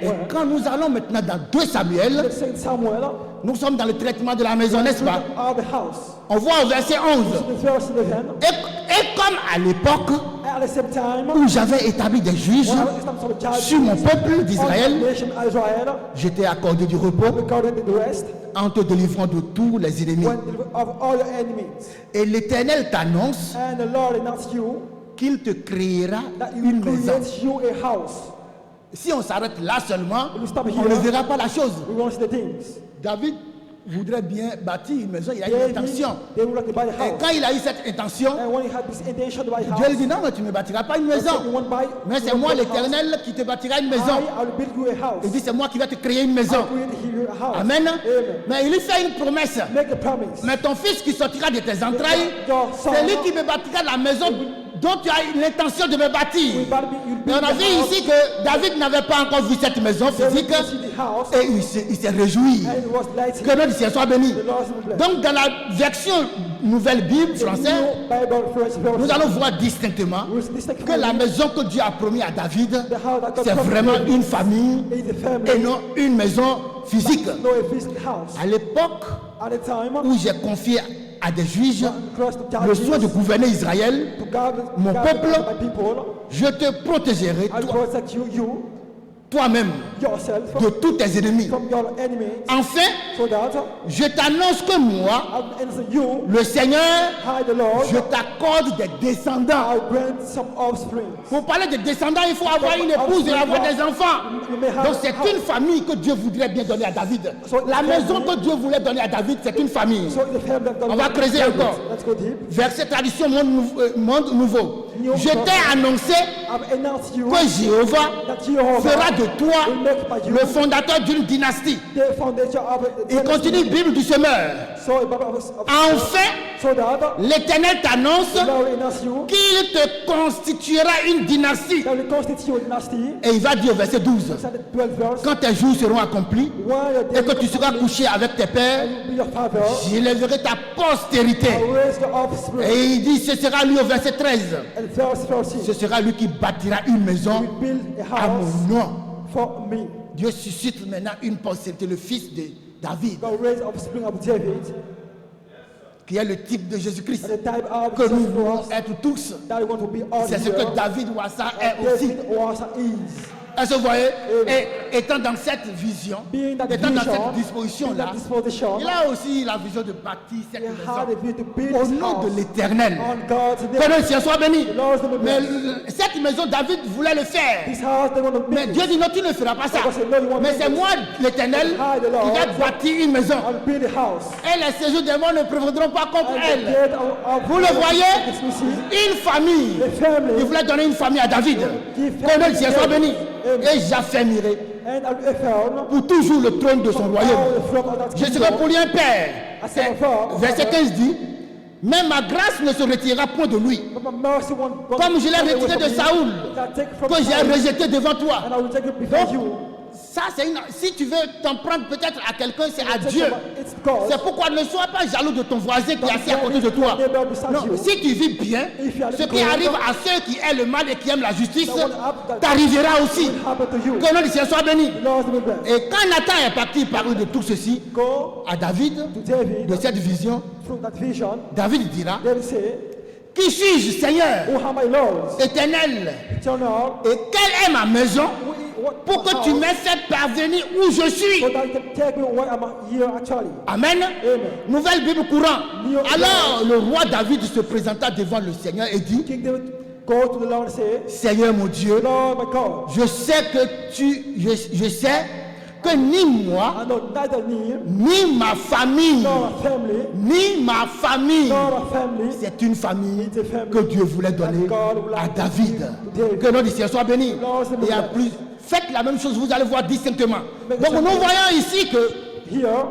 [SPEAKER 1] Et quand nous allons maintenant dans 2 Samuel,
[SPEAKER 2] Saint Samuel,
[SPEAKER 1] nous sommes dans le traitement de la maison, n'est-ce pas?
[SPEAKER 2] of the house.
[SPEAKER 1] On voit au verset 11.
[SPEAKER 2] The verse 11.
[SPEAKER 1] Et comme à l'époque
[SPEAKER 2] At the same time,
[SPEAKER 1] où j'avais établi des juges
[SPEAKER 2] when I was established on the judge
[SPEAKER 1] sur mon peuple d'Israël,
[SPEAKER 2] on the nation of Israel,
[SPEAKER 1] j'étais accordé du repos
[SPEAKER 2] regarding the rest,
[SPEAKER 1] en te délivrant de tous les ennemis.
[SPEAKER 2] of all your enemies.
[SPEAKER 1] Et l'Éternel t'annonce
[SPEAKER 2] And the Lord announced you
[SPEAKER 1] qu'il te créera
[SPEAKER 2] that you
[SPEAKER 1] une
[SPEAKER 2] will
[SPEAKER 1] maison.
[SPEAKER 2] create you a house.
[SPEAKER 1] Si on s'arrête là seulement,
[SPEAKER 2] We stop
[SPEAKER 1] on
[SPEAKER 2] here.
[SPEAKER 1] ne verra pas la chose.
[SPEAKER 2] We want to see the things.
[SPEAKER 1] David voudrait bien bâtir une maison, il a une
[SPEAKER 2] David,
[SPEAKER 1] intention.
[SPEAKER 2] they would like to buy a
[SPEAKER 1] Et
[SPEAKER 2] house.
[SPEAKER 1] quand il a eu cette intention,
[SPEAKER 2] And when he had this intention to buy a
[SPEAKER 1] Dieu lui
[SPEAKER 2] house,
[SPEAKER 1] dit non, mais tu ne me bâtiras pas une
[SPEAKER 2] he said,
[SPEAKER 1] maison.
[SPEAKER 2] you won't buy,
[SPEAKER 1] Mais
[SPEAKER 2] you
[SPEAKER 1] c'est
[SPEAKER 2] won't
[SPEAKER 1] moi
[SPEAKER 2] build a house.
[SPEAKER 1] l'Éternel qui te bâtira une maison.
[SPEAKER 2] I will build you a house.
[SPEAKER 1] Il dit c'est moi qui vais te créer une maison.
[SPEAKER 2] I will build you a house.
[SPEAKER 1] Amen.
[SPEAKER 2] Amen.
[SPEAKER 1] Mais il lui fait une promesse.
[SPEAKER 2] Make a promise.
[SPEAKER 1] Mais ton fils qui sortira de tes entrailles,
[SPEAKER 2] Your son
[SPEAKER 1] c'est lui qui me bâtira la maison dont tu as l'intention de me
[SPEAKER 2] will
[SPEAKER 1] bâtir.
[SPEAKER 2] you'll
[SPEAKER 1] Et
[SPEAKER 2] build
[SPEAKER 1] on a
[SPEAKER 2] the
[SPEAKER 1] vu
[SPEAKER 2] house.
[SPEAKER 1] ici que David n'avait pas encore vu cette maison
[SPEAKER 2] David
[SPEAKER 1] physique
[SPEAKER 2] didn't see the house,
[SPEAKER 1] et il s'est réjoui.
[SPEAKER 2] and it was lighting.
[SPEAKER 1] Que notre Seigneur soit béni.
[SPEAKER 2] The Lord will bless.
[SPEAKER 1] Donc dans la version Nouvelle Bible française,
[SPEAKER 2] New Bible French version.
[SPEAKER 1] nous allons voir distinctement
[SPEAKER 2] We will distinct
[SPEAKER 1] que la maison que Dieu a promis à David,
[SPEAKER 2] the house that God
[SPEAKER 1] c'est
[SPEAKER 2] promised
[SPEAKER 1] vraiment
[SPEAKER 2] David
[SPEAKER 1] une famille
[SPEAKER 2] is a family,
[SPEAKER 1] et non une maison physique.
[SPEAKER 2] no a physical house.
[SPEAKER 1] À l'époque
[SPEAKER 2] At the time,
[SPEAKER 1] où j'ai confié à des juges
[SPEAKER 2] close to
[SPEAKER 1] le soin de
[SPEAKER 2] judges,
[SPEAKER 1] gouverner Israël,
[SPEAKER 2] to guard
[SPEAKER 1] mon
[SPEAKER 2] guard
[SPEAKER 1] peuple,
[SPEAKER 2] my people,
[SPEAKER 1] je te protégerai
[SPEAKER 2] I'll protect you
[SPEAKER 1] toi-même
[SPEAKER 2] yourself
[SPEAKER 1] de tous tes ennemis.
[SPEAKER 2] from your enemies,
[SPEAKER 1] Enfin,
[SPEAKER 2] so that
[SPEAKER 1] je t'annonce que moi,
[SPEAKER 2] I'll answer you,
[SPEAKER 1] le Seigneur,
[SPEAKER 2] hi the Lord,
[SPEAKER 1] je t'accorde des descendants.
[SPEAKER 2] I'll grant some offspring.
[SPEAKER 1] Pour parler de descendants, il faut avoir une épouse et avoir des enfants.
[SPEAKER 2] You may have
[SPEAKER 1] Donc c'est une famille que Dieu voudrait bien donner à David.
[SPEAKER 2] So
[SPEAKER 1] La
[SPEAKER 2] the
[SPEAKER 1] maison
[SPEAKER 2] family-
[SPEAKER 1] que Dieu voulait donner à David, c'est une famille.
[SPEAKER 2] So the family that God
[SPEAKER 1] On va creuser
[SPEAKER 2] David.
[SPEAKER 1] encore.
[SPEAKER 2] Let's go deep.
[SPEAKER 1] Verset tradition monde nouveau.
[SPEAKER 2] New
[SPEAKER 1] Je t'ai
[SPEAKER 2] covenant.
[SPEAKER 1] annoncé
[SPEAKER 2] I've announced you
[SPEAKER 1] que Jéhovah
[SPEAKER 2] that Jehovah
[SPEAKER 1] fera de toi
[SPEAKER 2] will make by you
[SPEAKER 1] le fondateur d'une dynastie.
[SPEAKER 2] the foundation of the
[SPEAKER 1] Il continue, Bible du semeur.
[SPEAKER 2] So, of
[SPEAKER 1] Enfin,
[SPEAKER 2] so that
[SPEAKER 1] l'Éternel t'annonce
[SPEAKER 2] the Lord announce you
[SPEAKER 1] qu'il te constituera une dynastie.
[SPEAKER 2] that will constitute a dynasty.
[SPEAKER 1] Et il va dire au verset 12,
[SPEAKER 2] It's at the 12th verse.
[SPEAKER 1] quand tes jours seront accomplis
[SPEAKER 2] When your
[SPEAKER 1] et
[SPEAKER 2] days
[SPEAKER 1] que tu seras
[SPEAKER 2] complete,
[SPEAKER 1] couché avec tes pères,
[SPEAKER 2] I will be your father.
[SPEAKER 1] j'élèverai ta postérité.
[SPEAKER 2] I will raise your offspring.
[SPEAKER 1] Et il dit, ce sera lui au verset 13,
[SPEAKER 2] And verse 13.
[SPEAKER 1] ce sera lui qui bâtira une maison
[SPEAKER 2] We build a
[SPEAKER 1] à
[SPEAKER 2] house
[SPEAKER 1] mon nom.
[SPEAKER 2] for me.
[SPEAKER 1] Dieu suscite maintenant une postérité, le fils de David,
[SPEAKER 2] God raise offspring of David.
[SPEAKER 1] qui est le type de Jésus-Christ,
[SPEAKER 2] And the type of
[SPEAKER 1] que nous
[SPEAKER 2] Jesus
[SPEAKER 1] voulons
[SPEAKER 2] was
[SPEAKER 1] être tous.
[SPEAKER 2] that we want to be all
[SPEAKER 1] C'est ce
[SPEAKER 2] here.
[SPEAKER 1] que David Wassa est
[SPEAKER 2] David
[SPEAKER 1] aussi.
[SPEAKER 2] was and is.
[SPEAKER 1] Est-ce que vous voyez? Et étant dans cette vision,
[SPEAKER 2] Being that
[SPEAKER 1] étant dans
[SPEAKER 2] vision,
[SPEAKER 1] cette
[SPEAKER 2] in
[SPEAKER 1] disposition-là,
[SPEAKER 2] that disposition,
[SPEAKER 1] il a aussi la vision de bâtir cette
[SPEAKER 2] he
[SPEAKER 1] maison
[SPEAKER 2] had a view to build
[SPEAKER 1] au
[SPEAKER 2] his
[SPEAKER 1] nom de
[SPEAKER 2] house
[SPEAKER 1] l'Éternel.
[SPEAKER 2] on God's
[SPEAKER 1] Que
[SPEAKER 2] name.
[SPEAKER 1] le ciel soit béni.
[SPEAKER 2] The Lord's name be
[SPEAKER 1] Mais
[SPEAKER 2] blessed.
[SPEAKER 1] cette maison, David voulait le faire.
[SPEAKER 2] This house, they want to
[SPEAKER 1] Mais
[SPEAKER 2] build
[SPEAKER 1] Dieu
[SPEAKER 2] it.
[SPEAKER 1] dit non, tu ne feras pas ça.
[SPEAKER 2] God said, no, you won't
[SPEAKER 1] Mais
[SPEAKER 2] build
[SPEAKER 1] c'est
[SPEAKER 2] it.
[SPEAKER 1] moi, l'Éternel,
[SPEAKER 2] I, the Lord,
[SPEAKER 1] qui vais bâtir une maison.
[SPEAKER 2] I'll build a house.
[SPEAKER 1] Et les séjours des morts ne prévaudront pas contre
[SPEAKER 2] And the
[SPEAKER 1] elle.
[SPEAKER 2] gate of
[SPEAKER 1] Vous le voyez?
[SPEAKER 2] we see
[SPEAKER 1] Une famille.
[SPEAKER 2] the family,
[SPEAKER 1] Il voulait donner une famille à David.
[SPEAKER 2] Give
[SPEAKER 1] Que le ciel soit béni.
[SPEAKER 2] Amen.
[SPEAKER 1] Et j'affermirai
[SPEAKER 2] and I'll affirm
[SPEAKER 1] pour toujours le trône de son royaume.
[SPEAKER 2] all the flock of that
[SPEAKER 1] Je serai pour
[SPEAKER 2] kingdom.
[SPEAKER 1] lui un père.
[SPEAKER 2] I say, Father,
[SPEAKER 1] Verset 15 dit, mais ma grâce ne se retirera point de lui,
[SPEAKER 2] but my mercy won't
[SPEAKER 1] comme je l'ai retiré de Saoul, que j'ai rejeté devant toi.
[SPEAKER 2] and I will take it before
[SPEAKER 1] Donc,
[SPEAKER 2] you.
[SPEAKER 1] ça, c'est si tu veux t'en prendre peut-être à quelqu'un, c'est à Dieu.
[SPEAKER 2] It's God.
[SPEAKER 1] C'est pourquoi ne sois pas jaloux de ton voisin qui est assis à côté de toi. Non, si tu vis bien, ce qui arrive à ceux qui aiment le mal et qui aiment la justice, t'arrivera aussi.
[SPEAKER 2] Will happen to you.
[SPEAKER 1] Que notre Seigneur soit béni.
[SPEAKER 2] The Lord will be blessed.
[SPEAKER 1] Et quand Nathan est parti, il parle de tout ceci
[SPEAKER 2] Go
[SPEAKER 1] à David,
[SPEAKER 2] to David
[SPEAKER 1] de cette vision.
[SPEAKER 2] through that vision.
[SPEAKER 1] David dira,
[SPEAKER 2] David say,
[SPEAKER 1] qui suis-je, Seigneur,
[SPEAKER 2] who are my lords?
[SPEAKER 1] éternel,
[SPEAKER 2] Eternal.
[SPEAKER 1] et quelle est ma maison
[SPEAKER 2] What
[SPEAKER 1] pour que tu m'aies fait parvenir où je suis?
[SPEAKER 2] so that you can take me where I'm here actually.
[SPEAKER 1] Amen.
[SPEAKER 2] Amen.
[SPEAKER 1] Nouvelle Bible courant.
[SPEAKER 2] New-
[SPEAKER 1] Alors le roi David se présenta devant le Seigneur et dit,
[SPEAKER 2] King David go to the Lord and say,
[SPEAKER 1] Seigneur mon Dieu,
[SPEAKER 2] Lord my God,
[SPEAKER 1] je sais que je sais que ni moi,
[SPEAKER 2] I know neither me
[SPEAKER 1] ni ma famille,
[SPEAKER 2] nor my family,
[SPEAKER 1] ni ma famille,
[SPEAKER 2] nor my family,
[SPEAKER 1] c'est une famille
[SPEAKER 2] It's a family
[SPEAKER 1] que Dieu voulait donner
[SPEAKER 2] that God would
[SPEAKER 1] à
[SPEAKER 2] like to
[SPEAKER 1] David.
[SPEAKER 2] give to David.
[SPEAKER 1] Que notre Seigneur soit béni.
[SPEAKER 2] Lord, c'est
[SPEAKER 1] Et à
[SPEAKER 2] bon.
[SPEAKER 1] plus, faites la même chose, vous allez voir distinctement.
[SPEAKER 2] Mais
[SPEAKER 1] Donc nous
[SPEAKER 2] ça-
[SPEAKER 1] voyons ici que
[SPEAKER 2] here,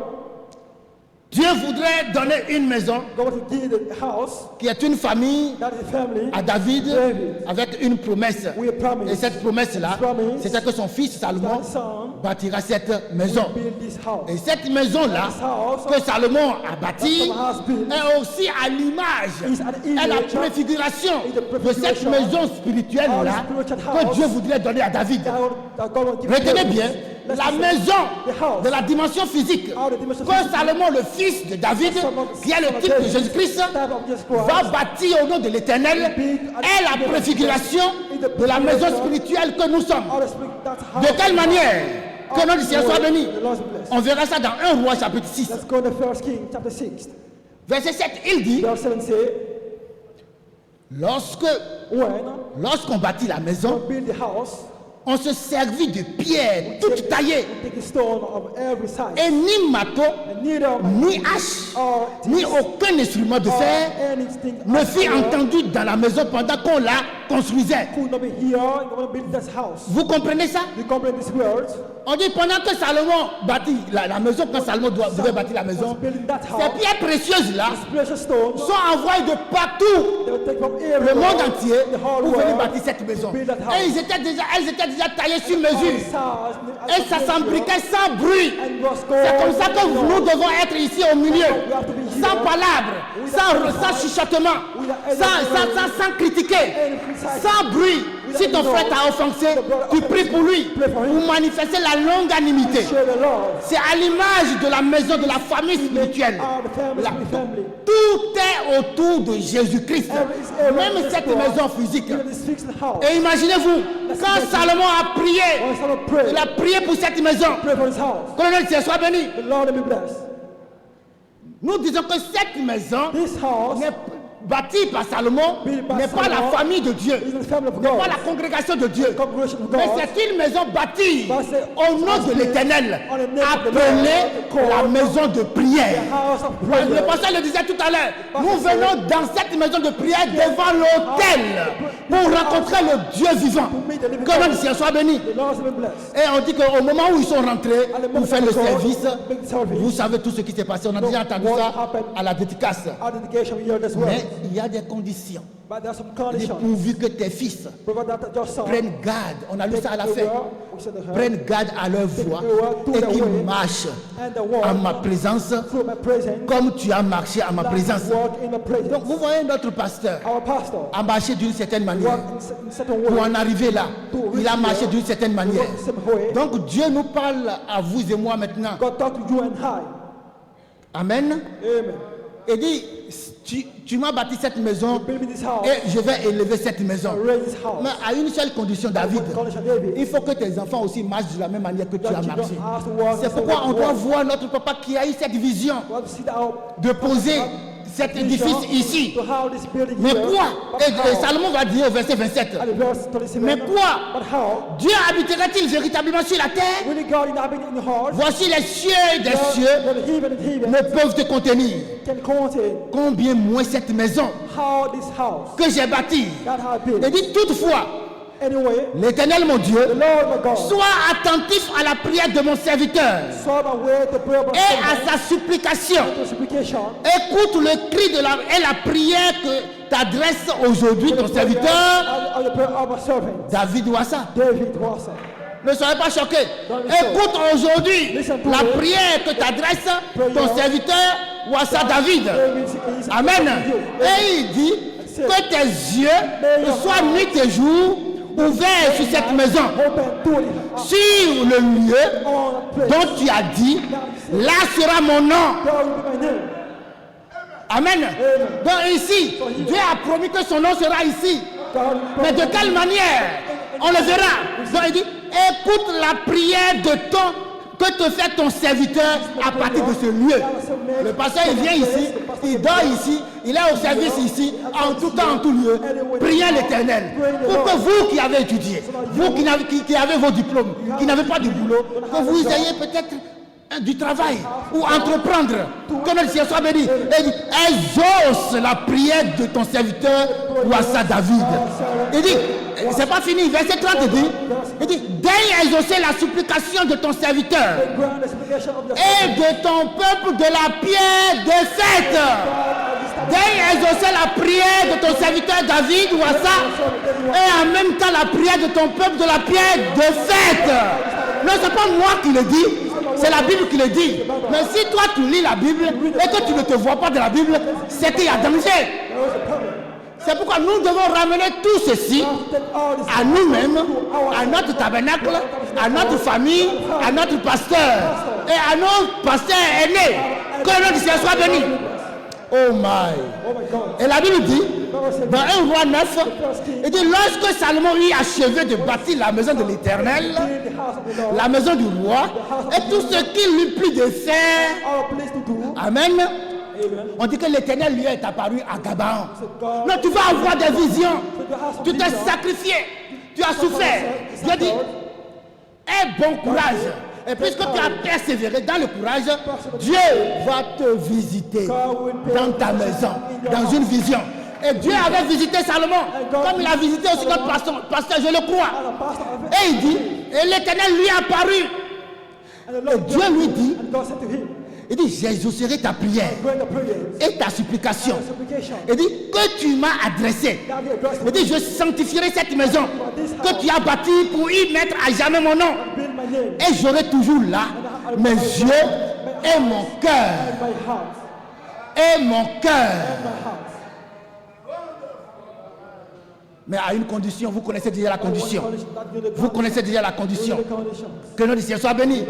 [SPEAKER 1] Dieu voudrait donner une maison
[SPEAKER 2] God wants to give the house,
[SPEAKER 1] qui est une famille
[SPEAKER 2] that is a family,
[SPEAKER 1] à David
[SPEAKER 2] David.
[SPEAKER 1] avec une promesse.
[SPEAKER 2] We a promise.
[SPEAKER 1] Et cette promesse-là,
[SPEAKER 2] Promise.
[SPEAKER 1] c'était que son fils Salomon
[SPEAKER 2] That son
[SPEAKER 1] bâtira cette maison.
[SPEAKER 2] build this house.
[SPEAKER 1] Et cette maison-là
[SPEAKER 2] This house
[SPEAKER 1] que Salomon a bâtie
[SPEAKER 2] that Solomon has built
[SPEAKER 1] est aussi à l'image,
[SPEAKER 2] is an
[SPEAKER 1] est la
[SPEAKER 2] image
[SPEAKER 1] préfiguration
[SPEAKER 2] is the
[SPEAKER 1] de cette
[SPEAKER 2] prefiguration
[SPEAKER 1] maison spirituelle-là
[SPEAKER 2] of the spiritual
[SPEAKER 1] que
[SPEAKER 2] house
[SPEAKER 1] Dieu voudrait donner à David.
[SPEAKER 2] that God will give
[SPEAKER 1] Retenez
[SPEAKER 2] David.
[SPEAKER 1] bien,
[SPEAKER 2] Let's
[SPEAKER 1] la
[SPEAKER 2] listen.
[SPEAKER 1] maison
[SPEAKER 2] The house.
[SPEAKER 1] de la dimension physique
[SPEAKER 2] Out of the dimension
[SPEAKER 1] que
[SPEAKER 2] physique.
[SPEAKER 1] Salomon, le fils de David, qui est le type de Jésus-Christ,
[SPEAKER 2] Type of Jesus Christ.
[SPEAKER 1] va bâtir au nom de l'Éternel, est la préfiguration de la maison spirituelle que nous sommes.
[SPEAKER 2] Out of spirit, that house.
[SPEAKER 1] De quelle manière? Que notre Seigneur soit béni.
[SPEAKER 2] The Lord is blessed.
[SPEAKER 1] On verra ça dans 1 Roi chapitre 6.
[SPEAKER 2] Let's go to 1 King chapter 6.
[SPEAKER 1] Verset 7, il dit,
[SPEAKER 2] Verse 7 say,
[SPEAKER 1] lorsqu'on bâtit la
[SPEAKER 2] when
[SPEAKER 1] maison,
[SPEAKER 2] build the house,
[SPEAKER 1] on se servit de pierres toutes taillées.
[SPEAKER 2] We take a stone of every size.
[SPEAKER 1] Et ni marteau,
[SPEAKER 2] And neither
[SPEAKER 1] ni hache,
[SPEAKER 2] or
[SPEAKER 1] ni aucun instrument de fer
[SPEAKER 2] anything
[SPEAKER 1] ne fut entendu dans la maison pendant qu'on la construisait.
[SPEAKER 2] could not be here in order to build this house.
[SPEAKER 1] Vous comprenez ça?
[SPEAKER 2] You comprehend these words?
[SPEAKER 1] On dit pendant que Salomon bâtit la maison, quand Salomon devait bâtir la maison,
[SPEAKER 2] Was building that
[SPEAKER 1] ces
[SPEAKER 2] house.
[SPEAKER 1] pierres précieuses là
[SPEAKER 2] These precious stones.
[SPEAKER 1] sont envoyées de partout,
[SPEAKER 2] They will take from
[SPEAKER 1] le
[SPEAKER 2] everywhere.
[SPEAKER 1] monde entier,
[SPEAKER 2] The whole
[SPEAKER 1] pour venir
[SPEAKER 2] world.
[SPEAKER 1] bâtir cette maison.
[SPEAKER 2] build that house.
[SPEAKER 1] Et elles étaient déjà taillées sur mesure.
[SPEAKER 2] All
[SPEAKER 1] Et ça s'imbriquait sans bruit.
[SPEAKER 2] And was
[SPEAKER 1] C'est comme ça que nous devons être ici au milieu, sans palabres, sans chuchotement, sans critiquer, sans bruit. Si ton frère t'a offensé, tu pries pour lui, pour manifester la longanimité.
[SPEAKER 2] share the Lord.
[SPEAKER 1] C'est à l'image de la maison, de la famille spirituelle.
[SPEAKER 2] All the family,
[SPEAKER 1] La-
[SPEAKER 2] family.
[SPEAKER 1] Tout est autour de Jésus-Christ. Même cette maison physique.
[SPEAKER 2] Even this fixed house.
[SPEAKER 1] Et imaginez-vous, quand Salomon a prié,
[SPEAKER 2] When someone pray,
[SPEAKER 1] il a prié pour cette maison.
[SPEAKER 2] pray for his house.
[SPEAKER 1] Que le nom de Dieu soit béni.
[SPEAKER 2] The Lord will be blessed.
[SPEAKER 1] Nous disons que cette maison
[SPEAKER 2] This house
[SPEAKER 1] n'est bâtie par Salomon,
[SPEAKER 2] Built by
[SPEAKER 1] n'est pas la
[SPEAKER 2] Solomon,
[SPEAKER 1] famille de Dieu,
[SPEAKER 2] is the family of
[SPEAKER 1] n'est pas
[SPEAKER 2] God.
[SPEAKER 1] la congrégation de Dieu,
[SPEAKER 2] Congregation of
[SPEAKER 1] mais
[SPEAKER 2] God.
[SPEAKER 1] c'est une maison bâtie
[SPEAKER 2] But c'est-
[SPEAKER 1] au nom de l'Éternel,
[SPEAKER 2] on the name of the
[SPEAKER 1] appelée
[SPEAKER 2] Lord,
[SPEAKER 1] la
[SPEAKER 2] called
[SPEAKER 1] maison de prière.
[SPEAKER 2] House of
[SPEAKER 1] Le
[SPEAKER 2] prayer.
[SPEAKER 1] pasteur le disait tout à l'heure, nous
[SPEAKER 2] Pasteur,
[SPEAKER 1] venons dans cette maison de prière devant l'autel pour rencontrer le Dieu vivant. Que notre Dieu soit béni.
[SPEAKER 2] The Lord will be blessed.
[SPEAKER 1] Et on dit qu'au moment où ils sont rentrés pour faire le service,
[SPEAKER 2] Big service.
[SPEAKER 1] vous savez tout ce qui s'est passé. On a déjà entendu ça à la dédicace.
[SPEAKER 2] Our dedication we hear this word.
[SPEAKER 1] Mais il y a des conditions.
[SPEAKER 2] But there are some
[SPEAKER 1] Il dit,
[SPEAKER 2] conditions.
[SPEAKER 1] pourvu que tes fils
[SPEAKER 2] Provided that your son
[SPEAKER 1] prennent garde, on a lu ça à la
[SPEAKER 2] take
[SPEAKER 1] fin,
[SPEAKER 2] the word, we said the word,
[SPEAKER 1] prennent garde à leur voix et qu'ils marchent
[SPEAKER 2] and the word
[SPEAKER 1] en ma présence
[SPEAKER 2] through my presence.
[SPEAKER 1] comme tu as marché à ma présence.
[SPEAKER 2] Walk in my presence.
[SPEAKER 1] Donc vous voyez notre pasteur
[SPEAKER 2] Our pastor
[SPEAKER 1] a marché d'une certaine manière.
[SPEAKER 2] walk in certain
[SPEAKER 1] Pour
[SPEAKER 2] ways.
[SPEAKER 1] en arriver là, il a marché d'une certaine manière.
[SPEAKER 2] Walk in some way.
[SPEAKER 1] Donc Dieu nous parle à vous et moi maintenant.
[SPEAKER 2] God talk to you and I.
[SPEAKER 1] Amen.
[SPEAKER 2] Amen.
[SPEAKER 1] Et dit, tu m'as bâti cette maison
[SPEAKER 2] Build me this house.
[SPEAKER 1] et je vais élever cette maison.
[SPEAKER 2] Raise this house.
[SPEAKER 1] Mais à une seule condition, David.
[SPEAKER 2] Condition, David.
[SPEAKER 1] Il faut que tes enfants aussi marchent de la même manière que tu as
[SPEAKER 2] That you
[SPEAKER 1] marché.
[SPEAKER 2] don't have to walk
[SPEAKER 1] C'est
[SPEAKER 2] the same
[SPEAKER 1] pourquoi
[SPEAKER 2] way
[SPEAKER 1] on
[SPEAKER 2] you
[SPEAKER 1] doit
[SPEAKER 2] walk.
[SPEAKER 1] voir notre papa qui a eu cette vision
[SPEAKER 2] We have to see that our
[SPEAKER 1] de poser cet édifice ici.
[SPEAKER 2] to how this building
[SPEAKER 1] Mais
[SPEAKER 2] here.
[SPEAKER 1] quoi?
[SPEAKER 2] But
[SPEAKER 1] Et
[SPEAKER 2] how?
[SPEAKER 1] Salomon va dire au verset 27.
[SPEAKER 2] At the verse 27.
[SPEAKER 1] Mais quoi?
[SPEAKER 2] But how?
[SPEAKER 1] Dieu habitera-t-il véritablement sur la terre?
[SPEAKER 2] Will God inhabit in your heart?
[SPEAKER 1] Voici les cieux des cieux
[SPEAKER 2] The heaven and heaven
[SPEAKER 1] ne peuvent te contenir.
[SPEAKER 2] can contain
[SPEAKER 1] Combien moins cette maison
[SPEAKER 2] how this house
[SPEAKER 1] que j'ai bâtie.
[SPEAKER 2] that has
[SPEAKER 1] Et
[SPEAKER 2] been.
[SPEAKER 1] dit toutefois,
[SPEAKER 2] Anyway,
[SPEAKER 1] l'Éternel mon Dieu,
[SPEAKER 2] the Lord my God
[SPEAKER 1] sois attentif à la prière de mon serviteur
[SPEAKER 2] saw away the prayer of
[SPEAKER 1] et à sa supplication.
[SPEAKER 2] the supplication.
[SPEAKER 1] Écoute le cri de et la prière que t'adresse aujourd'hui ton serviteur
[SPEAKER 2] Of the prayer of a servant.
[SPEAKER 1] David Ouassa.
[SPEAKER 2] David was
[SPEAKER 1] Ne soyez pas choqués. Écoute aujourd'hui la prière que t'adresse ton serviteur Ouassa David. Amen. Et il dit que tes yeux soient nuit et jour ouverts sur cette maison,
[SPEAKER 2] open to it.
[SPEAKER 1] sur le lieu
[SPEAKER 2] On a place.
[SPEAKER 1] dont tu as dit, là sera mon nom.
[SPEAKER 2] God will be my name.
[SPEAKER 1] Amen. Donc ici, Dieu a promis que son nom sera ici.
[SPEAKER 2] God will be
[SPEAKER 1] Mais de quelle manière? On le verra. Donc il dit, écoute la prière que te fait ton serviteur à partir de ce lieu. Le pasteur, il vient ici, il dort ici, il est au service ici, en tout temps, en tout lieu. Priez l'Éternel. Pour que vous qui avez étudié, vous qui avez vos diplômes, qui n'avez pas de boulot, que vous ayez peut-être du travail ou entreprendre. Que notre Seigneur soit béni. Il dit, exauce la prière de ton serviteur Ouassa David. Il dit, c'est pas fini, verset 30 dit, il dit, daigne exaucer la supplication de ton serviteur
[SPEAKER 2] grant the supplication of the
[SPEAKER 1] et de ton peuple de la pierre de fête. Daigne exaucer la prière de ton serviteur David Ouassa et en même temps la prière de ton peuple de la pierre de fête. Non, c'est pas moi qui le dis, c'est la Bible qui le dit. Mais si toi tu lis la Bible et que tu ne te vois pas de la Bible, c'est qu'il y a danger. C'est pourquoi nous devons ramener tout ceci à nous-mêmes, à notre tabernacle, à notre famille, à notre pasteur et à nos pasteurs aînés. Que notre Seigneur soit béni. Oh my. Et la Bible dit, dans 1 Roi 9, il dit, lorsque Salomon eut achevé de bâtir la maison de l'Éternel, la maison du roi, et tout ce qu'il lui plut de faire,
[SPEAKER 2] our place to do.
[SPEAKER 1] amen, on dit que l'Éternel lui est apparu à Gabaon. Non, tu vas avoir des visions. Tu t'es sacrifié. Tu as souffert. Dieu dit, aie bon courage. Et puisque tu as persévéré dans le courage, Dieu va te visiter dans ta maison, dans une vision. Et Dieu avait visité Salomon, comme il a visité aussi notre pasteur, je le crois. Et il dit, et l'Éternel lui est apparu. Et Dieu lui dit, il dit, j'exaucerai ta prière et ta supplication. Il dit, que tu m'as adressé. Il dit, je sanctifierai cette maison que tu as bâtie pour y mettre à jamais mon nom. Et j'aurai toujours là mes yeux et mon cœur. Et mon cœur. Mais à une condition, vous connaissez déjà la condition. Vous connaissez déjà la condition. Que notre Seigneur soit béni.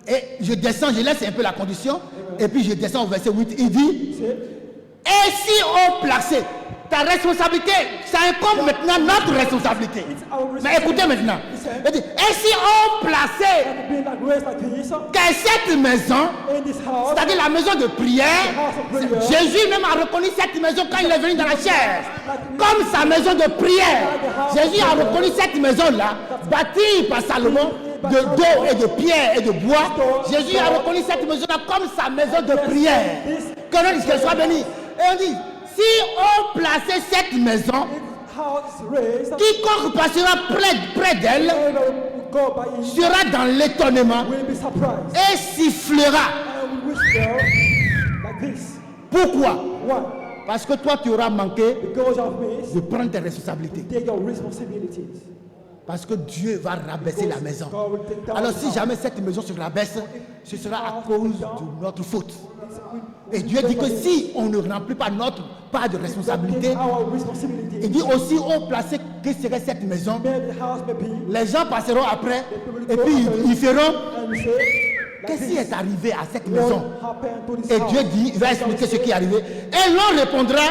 [SPEAKER 1] Et je descends, je laisse un peu la condition. Et puis je descends au verset 8. Il dit, et si on plaçait ta responsabilité, ça incombe maintenant notre responsabilité. Mais écoutez maintenant. Il dit, et si on plaçait que cette maison, c'est-à-dire la maison de prière, Jésus même a reconnu cette maison quand il est venu dans la chair, comme sa maison de prière. Jésus a reconnu cette maison-là, bâtie par Salomon, de dos et de pierre et de bois. Jésus a reconnu cette maison-là comme sa maison de prière. Que notre Dieu soit béni. Et on dit, si on plaçait cette maison, quiconque passera près d'elle sera dans l'étonnement et sifflera. Pourquoi? Parce que toi tu auras manqué de prendre tes responsabilités. Parce que Dieu va rabaisser la maison. Alors si jamais cette maison se rabaisse, ce sera à cause de notre faute. Et Dieu dit que si on ne remplit pas notre part de responsabilité, il dit aussi on plaçait que serait cette maison. Les gens passeront après et puis ils feront, qu'est-ce qui est arrivé à cette maison? Et Dieu dit, il va expliquer ce qui est arrivé. Et l'on répondra,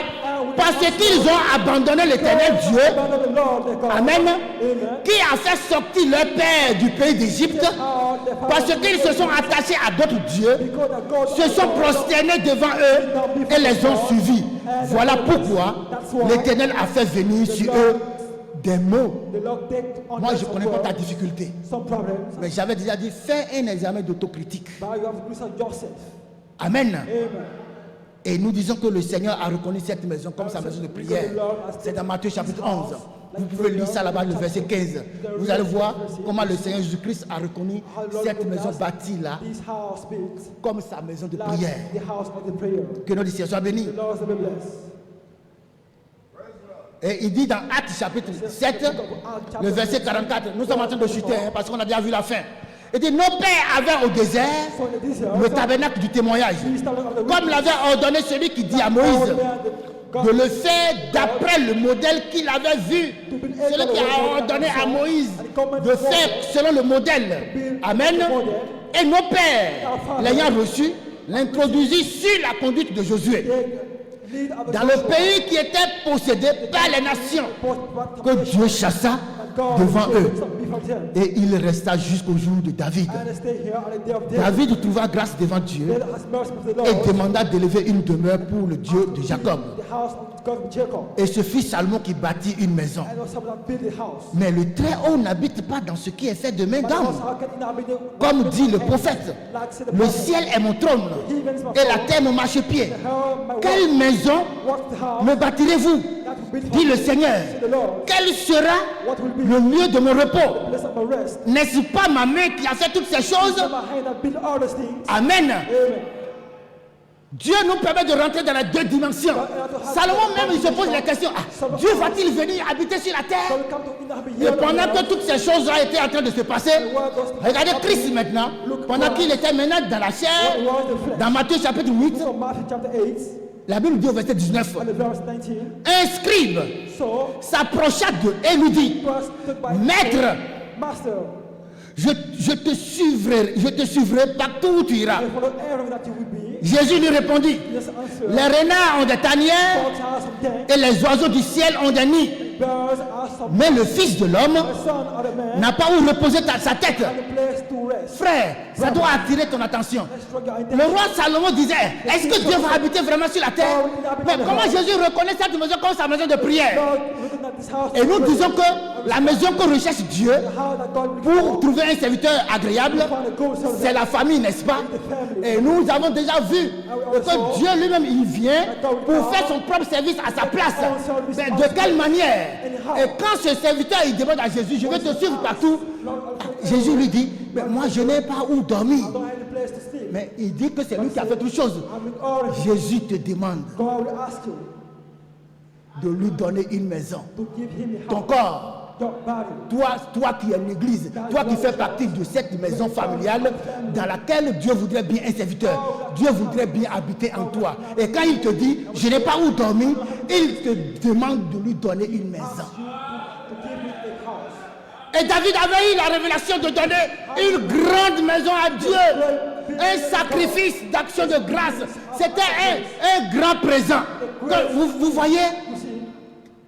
[SPEAKER 1] parce qu'ils ont abandonné l'Éternel Dieu, amen, qui a fait sortir leur père du pays d'Égypte, parce qu'ils se sont attachés à d'autres dieux, se sont prosternés devant eux et les ont suivis. Voilà pourquoi l'Éternel a fait venir sur eux des mots. Moi je ne connais pas ta difficulté, mais j'avais déjà dit, fais un examen d'autocritique. Amen. Et nous disons que le Seigneur a reconnu cette maison comme sa maison de prière. C'est dans Matthieu chapitre 11. Vous pouvez lire ça là-bas, le verset 15. Vous allez voir comment le Seigneur Jésus-Christ a reconnu cette maison bâtie là comme sa maison de prière. Que notre Seigneur soit béni. Et il dit dans Actes chapitre 7, le verset 44, nous sommes en train de chuter parce qu'on a déjà vu la fin. Il dit, nos pères avaient au désert le tabernacle du témoignage, comme l'avait ordonné celui qui dit à Moïse de le faire d'après le modèle qu'il avait vu. Celui qui a ordonné à Moïse de faire selon le modèle. Amen. Et nos pères, l'ayant reçu, l'introduisit sur la conduite de Josué, dans le pays qui était possédé par les nations, que Dieu chassa devant eux. Et il resta jusqu'au jour de David. David trouva grâce devant Dieu et demanda d'élever une demeure pour le Dieu de Jacob. Et ce fut Salomon qui bâtit une maison. Mais le Très-Haut n'habite pas dans ce qui est fait de main d'homme. Comme dit le prophète, le ciel est mon trône et la terre mon marchepied. Quelle maison me bâtirez-vous, dit le Seigneur? Quel sera le lieu de mon repos? N'est-ce pas ma main qui a fait toutes ces choses? Amen. Dieu nous permet de rentrer dans les deux dimensions. Salomon même il se pose la question, Dieu va-t-il venir habiter sur la terre? Et pendant que toutes ces choses-là étaient en train de se passer, regardez Christ maintenant, pendant qu'il était maintenant dans la chair, dans Matthieu chapitre 8, la Bible dit au verset 19, un scribe s'approcha d'eux et lui dit, Maître, je te suivrai partout où tu iras. Jésus lui répondit, les renards ont des tanières et les oiseaux du ciel ont des nids, mais le Fils de l'homme n'a pas où reposer sa tête. Frère, ça doit attirer ton attention. Le roi Salomon disait, est-ce que Dieu va habiter vraiment sur la terre? Mais comment Jésus reconnaît cette maison comme sa maison de prière? Et nous disons que La maison que recherche Dieu
[SPEAKER 2] The house that God will
[SPEAKER 1] pour trouver un serviteur agréable, c'est la famille, n'est-ce pas? Et nous avons déjà vu que Dieu lui-même, il vient pour faire son propre service à sa place. Mais de quelle manière? Et quand ce serviteur, il demande à Jésus, je vais te suivre partout, Jésus lui dit, mais moi je n'ai pas où dormir.
[SPEAKER 2] I don't have any place to sleep.
[SPEAKER 1] Mais il dit que c'est lui qui a fait toutes choses.
[SPEAKER 2] I'm with all of you.
[SPEAKER 1] Jésus te demande
[SPEAKER 2] God will ask you
[SPEAKER 1] de lui donner une maison.
[SPEAKER 2] to give him a
[SPEAKER 1] Ton
[SPEAKER 2] house.
[SPEAKER 1] corps,
[SPEAKER 2] Your body.
[SPEAKER 1] toi qui es l'église, toi qui fais partie de cette maison familiale dans laquelle Dieu voudrait bien un serviteur, Dieu voudrait bien habiter en toi. Et quand il te dit, je n'ai pas où dormir, il te demande de lui donner une maison.
[SPEAKER 2] To give him a house.
[SPEAKER 1] Et David avait eu la révélation de donner une grande maison à Dieu, un sacrifice d'action de grâce. C'était un grand présent. Vous voyez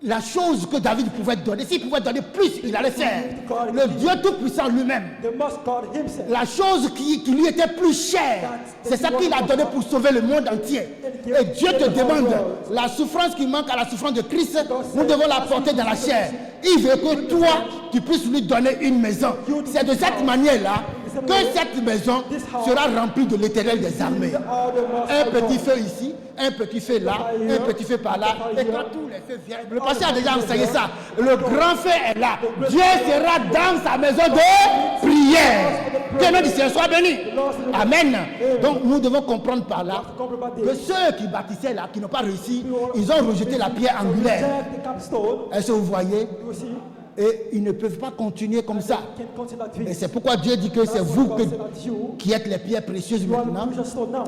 [SPEAKER 1] la chose que David pouvait donner. S'il pouvait donner plus, il allait faire. Le Dieu Tout-Puissant lui-même.
[SPEAKER 2] The most God himself.
[SPEAKER 1] La chose qui lui était plus chère, c'est ça qu'il a donné pour sauver le monde entier. Et Dieu te demande, la souffrance qui manque à la souffrance de Christ, nous devons la porter dans la chair. Il veut que toi, tu puisses lui donner une maison. C'est de cette manière-là que cette maison sera remplie de l'Éternel des armées. Un petit feu ici, un petit feu là, un petit feu par là. Et quand tous les feux viennent, le pasteur a déjà enseigné ça. Le grand feu est là. Dieu sera dans sa maison de prière. Que notre Seigneur soit béni. Amen. Donc nous devons comprendre par là que ceux qui bâtissaient là, qui n'ont pas réussi, ils ont rejeté la pierre angulaire.
[SPEAKER 2] Reject the capstone.
[SPEAKER 1] Est-ce que vous voyez?
[SPEAKER 2] You see,
[SPEAKER 1] Et ils ne peuvent pas continuer comme ça.
[SPEAKER 2] can continue like
[SPEAKER 1] Et
[SPEAKER 2] this.
[SPEAKER 1] c'est pourquoi Dieu dit que c'est
[SPEAKER 2] That's
[SPEAKER 1] vous
[SPEAKER 2] what God said that you
[SPEAKER 1] qui êtes les pierres précieuses
[SPEAKER 2] are the
[SPEAKER 1] maintenant,
[SPEAKER 2] precious stone now.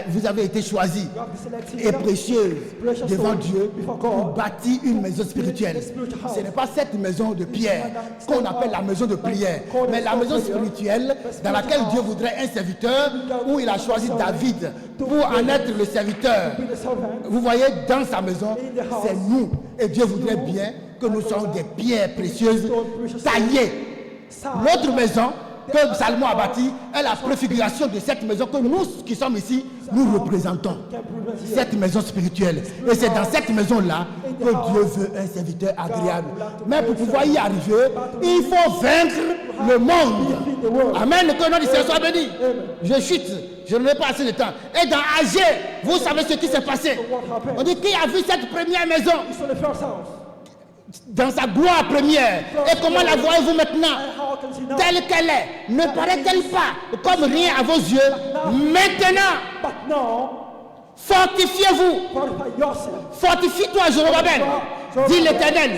[SPEAKER 1] vous avez été choisis
[SPEAKER 2] You have been selected
[SPEAKER 1] et précieuses
[SPEAKER 2] precious
[SPEAKER 1] devant
[SPEAKER 2] stone
[SPEAKER 1] Dieu
[SPEAKER 2] before
[SPEAKER 1] pour
[SPEAKER 2] God.
[SPEAKER 1] bâtir une maison spirituelle. Ce n'est pas cette maison de pierre qu'on appelle la maison de prière, mais la maison spirituelle dans laquelle Dieu voudrait un serviteur, où il a choisi David pour en être le serviteur.
[SPEAKER 2] Be the servant.
[SPEAKER 1] Vous voyez, dans sa maison, c'est nous. Et Dieu voudrait bien que nous soyons des pierres précieuses taillées. L'autre maison que Salomon a bâtie est la préfiguration de cette maison que nous qui sommes ici, nous représentons. Cette maison spirituelle. Et c'est dans cette maison-là que Dieu veut un serviteur agréable. Mais pour pouvoir y arriver, il faut vaincre le monde. Amen. Que notre Seigneur soit béni. Je chute. Je n'ai pas assez de temps. Et dans Agé, vous savez ce qui s'est passé. On dit qui a vu cette première maison
[SPEAKER 2] You saw the first house.
[SPEAKER 1] dans sa gloire première. Et comment la voyez-vous maintenant?
[SPEAKER 2] And how can you now?
[SPEAKER 1] Telle qu'elle est. Ne paraît-elle pas comme rien à vos yeux? Maintenant,
[SPEAKER 2] But now,
[SPEAKER 1] fortifiez-vous.
[SPEAKER 2] fortify yourself.
[SPEAKER 1] Fortifie-toi, Zorobabel, dit l'Éternel.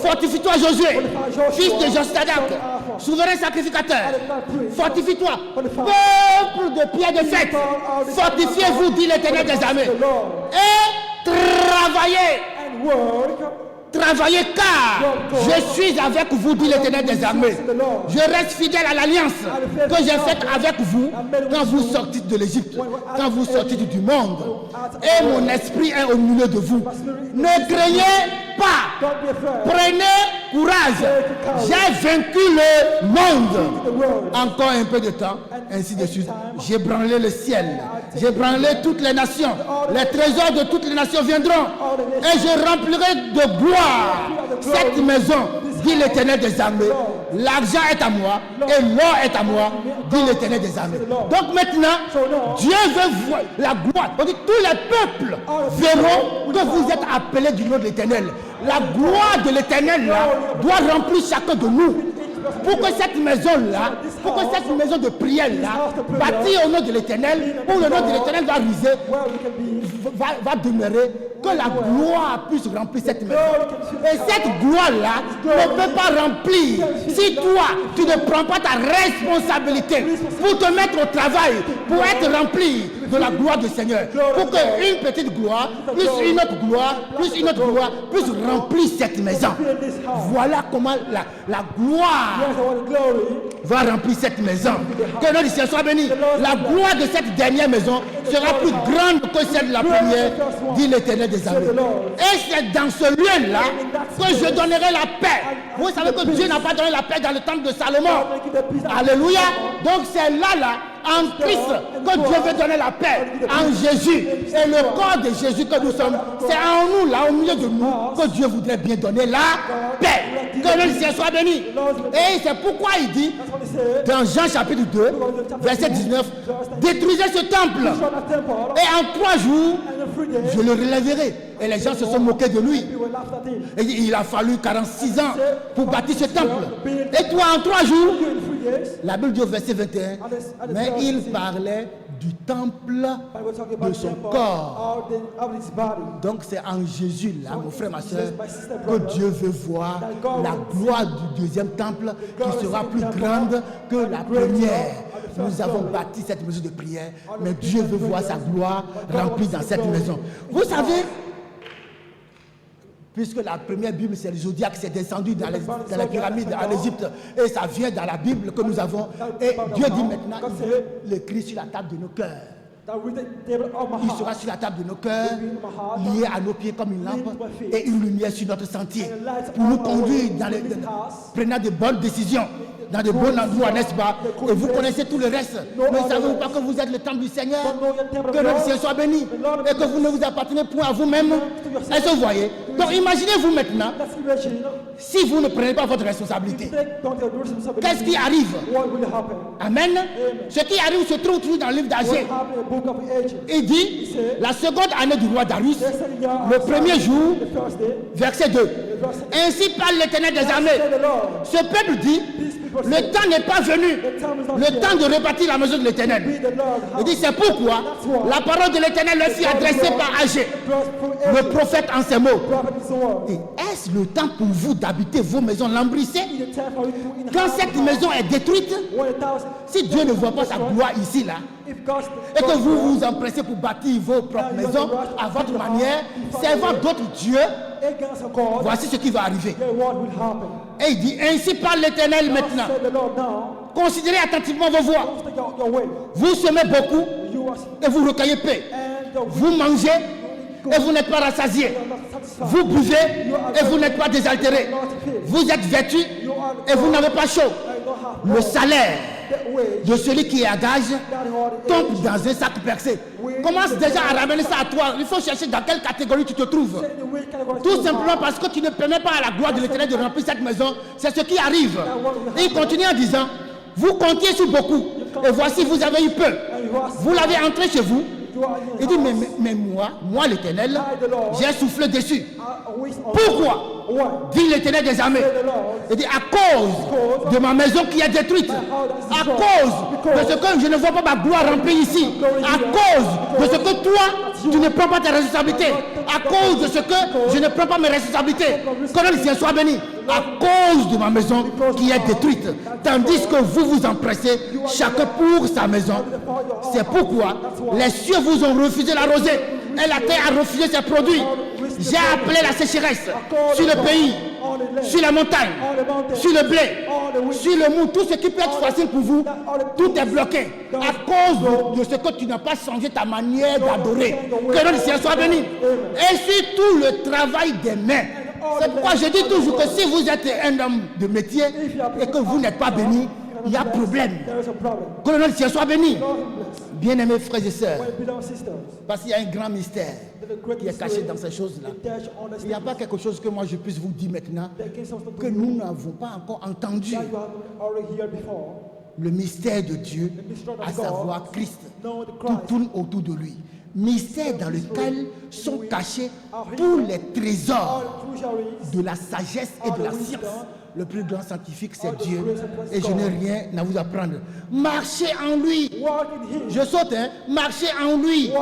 [SPEAKER 1] Fortifie-toi, Josué, fils de Jostadak, souverain sacrificateur. Fortifie-toi, peuple de pierre de fête. Fortifiez-vous, dit l'Éternel des armées. Et travaillez.
[SPEAKER 2] And work.
[SPEAKER 1] Travaillez car je suis avec vous, dit l'Éternel des armées. Je reste fidèle à l'alliance que j'ai faite avec vous quand vous sortez de l'Égypte, quand vous sortez du monde. Et mon esprit est au milieu de vous. Ne craignez pas.
[SPEAKER 2] Don't be afraid.
[SPEAKER 1] Prenez courage. J'ai vaincu le monde.
[SPEAKER 2] The world.
[SPEAKER 1] Encore un peu de temps, ainsi de suite. J'ai branlé le ciel. J'ai branlé toutes les nations. Les trésors de toutes les nations viendront. Et je remplirai de gloire cette maison, dit l'Éternel des armées. L'argent est à moi et l'or est à moi, dit l'Éternel des armées. Donc maintenant, Dieu veut voir la gloire. On dit tous les peuples verront que vous êtes appelés du nom de l'Éternel. La gloire de l'Éternel là doit remplir chacun de nous. Pour que cette maison-là, pour que cette maison de prière-là, bâtie au nom de l'Éternel, où le nom de l'Éternel va riser,
[SPEAKER 2] Where we can be.
[SPEAKER 1] va demeurer, que la gloire puisse remplir cette maison. Et cette gloire-là ne peut pas remplir si toi, tu ne prends pas ta responsabilité pour te mettre au travail, pour être rempli de la gloire du Seigneur. Pour qu'une petite gloire, plus une autre gloire, plus une autre gloire, puisse remplir cette maison.
[SPEAKER 2] In this house.
[SPEAKER 1] Voilà comment la gloire
[SPEAKER 2] Yes, I want glory.
[SPEAKER 1] va remplir cette maison. Que notre Seigneur soit béni. La gloire de cette dernière maison sera plus grande que celle de la première, dit l'Éternel des armées. Et c'est dans ce lieu-là que je donnerai la paix. Vous savez que Dieu n'a pas donné la paix dans le temple de Salomon. Alléluia. Donc c'est là, en Christ, que Dieu veut donner la paix. En Jésus. Et le corps de Jésus que nous sommes, c'est en nous, là, au milieu de nous, que Dieu voudrait bien donner la paix. Que le ciel soit béni. Et c'est pourquoi il dit,
[SPEAKER 2] That's what he said.
[SPEAKER 1] dans Jean chapitre 2, verset 19, détruisez ce temple.
[SPEAKER 2] Destroy that temple.
[SPEAKER 1] Et en 3 jours,
[SPEAKER 2] And in 3 days,
[SPEAKER 1] je le relèverai. Et les gens se sont moqués de lui.
[SPEAKER 2] people laughed at him.
[SPEAKER 1] Et il a fallu 46 ans pour bâtir ce temple. Et toi, en 3 jours,
[SPEAKER 2] In 3 days,
[SPEAKER 1] la Bible dit au verset 21, mais il parlait du temple
[SPEAKER 2] but we're talking about
[SPEAKER 1] de
[SPEAKER 2] the
[SPEAKER 1] son
[SPEAKER 2] temple
[SPEAKER 1] corps.
[SPEAKER 2] of his body.
[SPEAKER 1] Donc c'est en Jésus, là, mon frère, ma soeur, que Dieu veut voir la gloire du deuxième temple qui sera plus grande que la première. Nous avons bâti cette maison de prière, mais Dieu veut voir sa gloire remplie dans cette maison. Vous savez, puisque la première Bible, c'est le zodiaque, c'est descendu dans les pyramides en Égypte, et ça vient dans la Bible que nous avons. Et Dieu dit maintenant, il veut l'écrire sur la table de nos cœurs.
[SPEAKER 2] That with the table of my
[SPEAKER 1] Il
[SPEAKER 2] heart,
[SPEAKER 1] sera sur la table de nos cœurs, lié à nos pieds comme une lampe et une lumière sur notre sentier pour nous conduire prenant de bonnes décisions dans de bons endroits, n'est-ce pas? Et vous connaissez tout le reste. Ne savez-vous pas que vous êtes le temple du Seigneur? Que notre Seigneur soit béni et que vous ne vous appartenez point à vous-même. Est-ce que vous voyez? Donc imaginez-vous maintenant,
[SPEAKER 2] let's imagine,
[SPEAKER 1] si vous ne prenez pas votre responsabilité,
[SPEAKER 2] don't take responsibility.
[SPEAKER 1] qu'est-ce qui arrive?
[SPEAKER 2] What will happen?
[SPEAKER 1] Amen. Ce qui arrive se trouve toujours dans le livre
[SPEAKER 2] What
[SPEAKER 1] d'Agé.
[SPEAKER 2] happened in the book of Ages?
[SPEAKER 1] Il dit, la seconde année du roi Darius, le premier jour,
[SPEAKER 2] The first day,
[SPEAKER 1] verset 2. Ainsi parle l'Éternel des armées.
[SPEAKER 2] said the Lord,
[SPEAKER 1] Ce peuple dit, le temps n'est pas venu, le temps de rebâtir la maison de
[SPEAKER 2] be
[SPEAKER 1] l'Éternel.
[SPEAKER 2] the Lord
[SPEAKER 1] Il dit, c'est pourquoi la parole de l'Éternel leur fut adressée par Agé, le prophète en ces mots.
[SPEAKER 2] prophet is the word.
[SPEAKER 1] Et est-ce le temps pour vous d'habiter vos maisons lambrissées?
[SPEAKER 2] The time for you to
[SPEAKER 1] Quand
[SPEAKER 2] inhabit
[SPEAKER 1] cette maison est détruite,
[SPEAKER 2] 1,000.
[SPEAKER 1] si Dieu ne voit pas sa gloire ici, là,
[SPEAKER 2] If God's
[SPEAKER 1] et que vous vous empressez pour bâtir vos propres maisons à votre manière, servant d'autres dieux,
[SPEAKER 2] against a God,
[SPEAKER 1] voici ce qui va arriver.
[SPEAKER 2] then what will happen?
[SPEAKER 1] Et il dit, ainsi parle l'Éternel maintenant.
[SPEAKER 2] Said the Lord now,
[SPEAKER 1] Considérez attentivement vos voies.
[SPEAKER 2] take your way.
[SPEAKER 1] Vous semez beaucoup
[SPEAKER 2] You are
[SPEAKER 1] et vous recueillez peu.
[SPEAKER 2] and the
[SPEAKER 1] Vous mangez et vous n'êtes pas rassasiés.
[SPEAKER 2] are not satisfied.
[SPEAKER 1] Vous buvez et vous n'êtes pas désaltérés. Vous êtes vêtus et vous n'avez pas chaud.
[SPEAKER 2] You don't have
[SPEAKER 1] Le salaire
[SPEAKER 2] the way
[SPEAKER 1] de celui qui est à gage
[SPEAKER 2] that hard
[SPEAKER 1] tombe dans un sac percé. Commence déjà à ramener ça à toi. Il faut chercher dans quelle catégorie tu te trouves.
[SPEAKER 2] the way category
[SPEAKER 1] Tout simplement parce que tu ne permets pas à la gloire de l'Éternel de remplir cette maison. C'est ce qui arrive. Et il continue en disant, vous comptiez sur beaucoup. Et voici, vous avez eu peu. Vous l'avez entré chez vous. Il dit, mais moi l'Éternel, j'ai soufflé dessus. Pourquoi? Dit l'Éternel des armées. Il dit, à cause de ma maison qui est détruite, à cause de ce que je ne vois pas ma gloire remplie ici, à cause de ce que toi, tu ne prends pas tes responsabilités, à cause de ce que je ne prends pas mes responsabilités, que le ciel soit béni, à cause de ma maison qui est détruite, tandis que vous vous empressez, chacun pour sa maison. C'est pourquoi les cieux vous ont refusé la rosée et la terre a refusé ses produits. J'ai appelé la sécheresse sur le pays, sur la montagne, sur le blé, sur le mou, tout ce qui peut être facile pour vous, tout est bloqué à cause de ce que tu n'as pas changé ta manière d'adorer. Que le ciel soit béni. Et surtout le travail des mains. C'est pourquoi je dis toujours que si vous êtes un homme de métier et que vous n'êtes pas béni, il y a problème.
[SPEAKER 2] there is a problem.
[SPEAKER 1] Que le nom du ciel soit béni.
[SPEAKER 2] God bless.
[SPEAKER 1] Bien-aimés frères et sœurs,
[SPEAKER 2] Beloved sisters,
[SPEAKER 1] parce qu'il y a un grand mystère
[SPEAKER 2] the great
[SPEAKER 1] qui est caché dans ces choses-là.
[SPEAKER 2] dash on the
[SPEAKER 1] Il n'y a pas quelque chose que moi je puisse vous dire maintenant que
[SPEAKER 2] that
[SPEAKER 1] nous n'avons pas encore entendu.
[SPEAKER 2] you have already heard before.
[SPEAKER 1] Le mystère de Dieu, à savoir Christ. Tout tourne autour de lui. Mystère dans lequel sont cachés tous les trésors de la sagesse et de la science. Le plus grand scientifique, c'est Dieu. Et je n'ai rien à vous apprendre. Marchez en lui.
[SPEAKER 2] Walk in him.
[SPEAKER 1] Je saute, hein. Marchez en lui.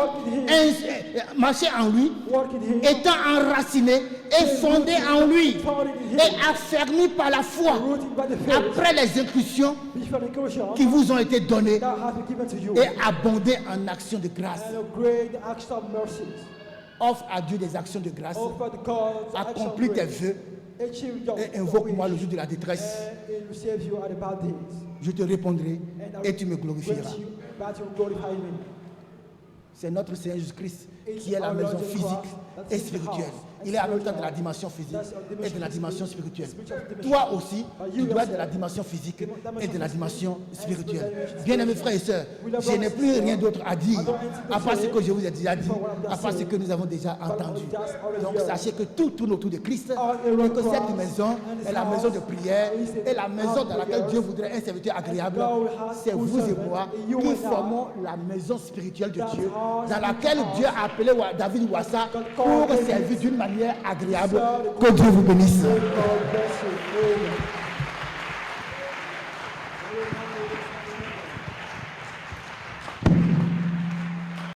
[SPEAKER 1] Marchez en lui,
[SPEAKER 2] Walk in him.
[SPEAKER 1] étant enraciné et fondé en lui, et affermi par la foi,
[SPEAKER 2] Rooted by the faith.
[SPEAKER 1] après les incursions
[SPEAKER 2] Before the incursion
[SPEAKER 1] qui vous ont été données,
[SPEAKER 2] that has been given to you.
[SPEAKER 1] et abondé en actions de grâce.
[SPEAKER 2] And a great action of mercies.
[SPEAKER 1] Offre à Dieu des actions de grâce.
[SPEAKER 2] Offer the God's action of
[SPEAKER 1] Accomplis tes
[SPEAKER 2] grace.
[SPEAKER 1] vœux
[SPEAKER 2] Achieve your
[SPEAKER 1] et invoque-moi le jour de la détresse.
[SPEAKER 2] and it will save you at the bad days.
[SPEAKER 1] Je te répondrai
[SPEAKER 2] And I
[SPEAKER 1] et tu me
[SPEAKER 2] will
[SPEAKER 1] glorifieras.
[SPEAKER 2] grant you, but you will glorify me.
[SPEAKER 1] C'est notre Seigneur Jésus-Christ qui est la maison physique et spirituelle. Il est en même temps de la dimension physique et de la dimension spirituelle. Toi aussi, tu dois être de la dimension physique et de la dimension spirituelle. Bien-aimés frères et sœurs, je n'ai plus rien d'autre à dire, à part ce que je vous ai déjà dit, à part ce que nous avons déjà entendu. Donc sachez que tout tourne autour de Christ et que cette maison est la maison de prière et la maison dans laquelle Dieu voudrait un serviteur agréable. C'est vous et moi qui formons la maison spirituelle de Dieu, dans laquelle Dieu a appelé David Wassa pour servir d'une manière agréable. Que Dieu vous bénisse.
[SPEAKER 2] God bless you. Amen.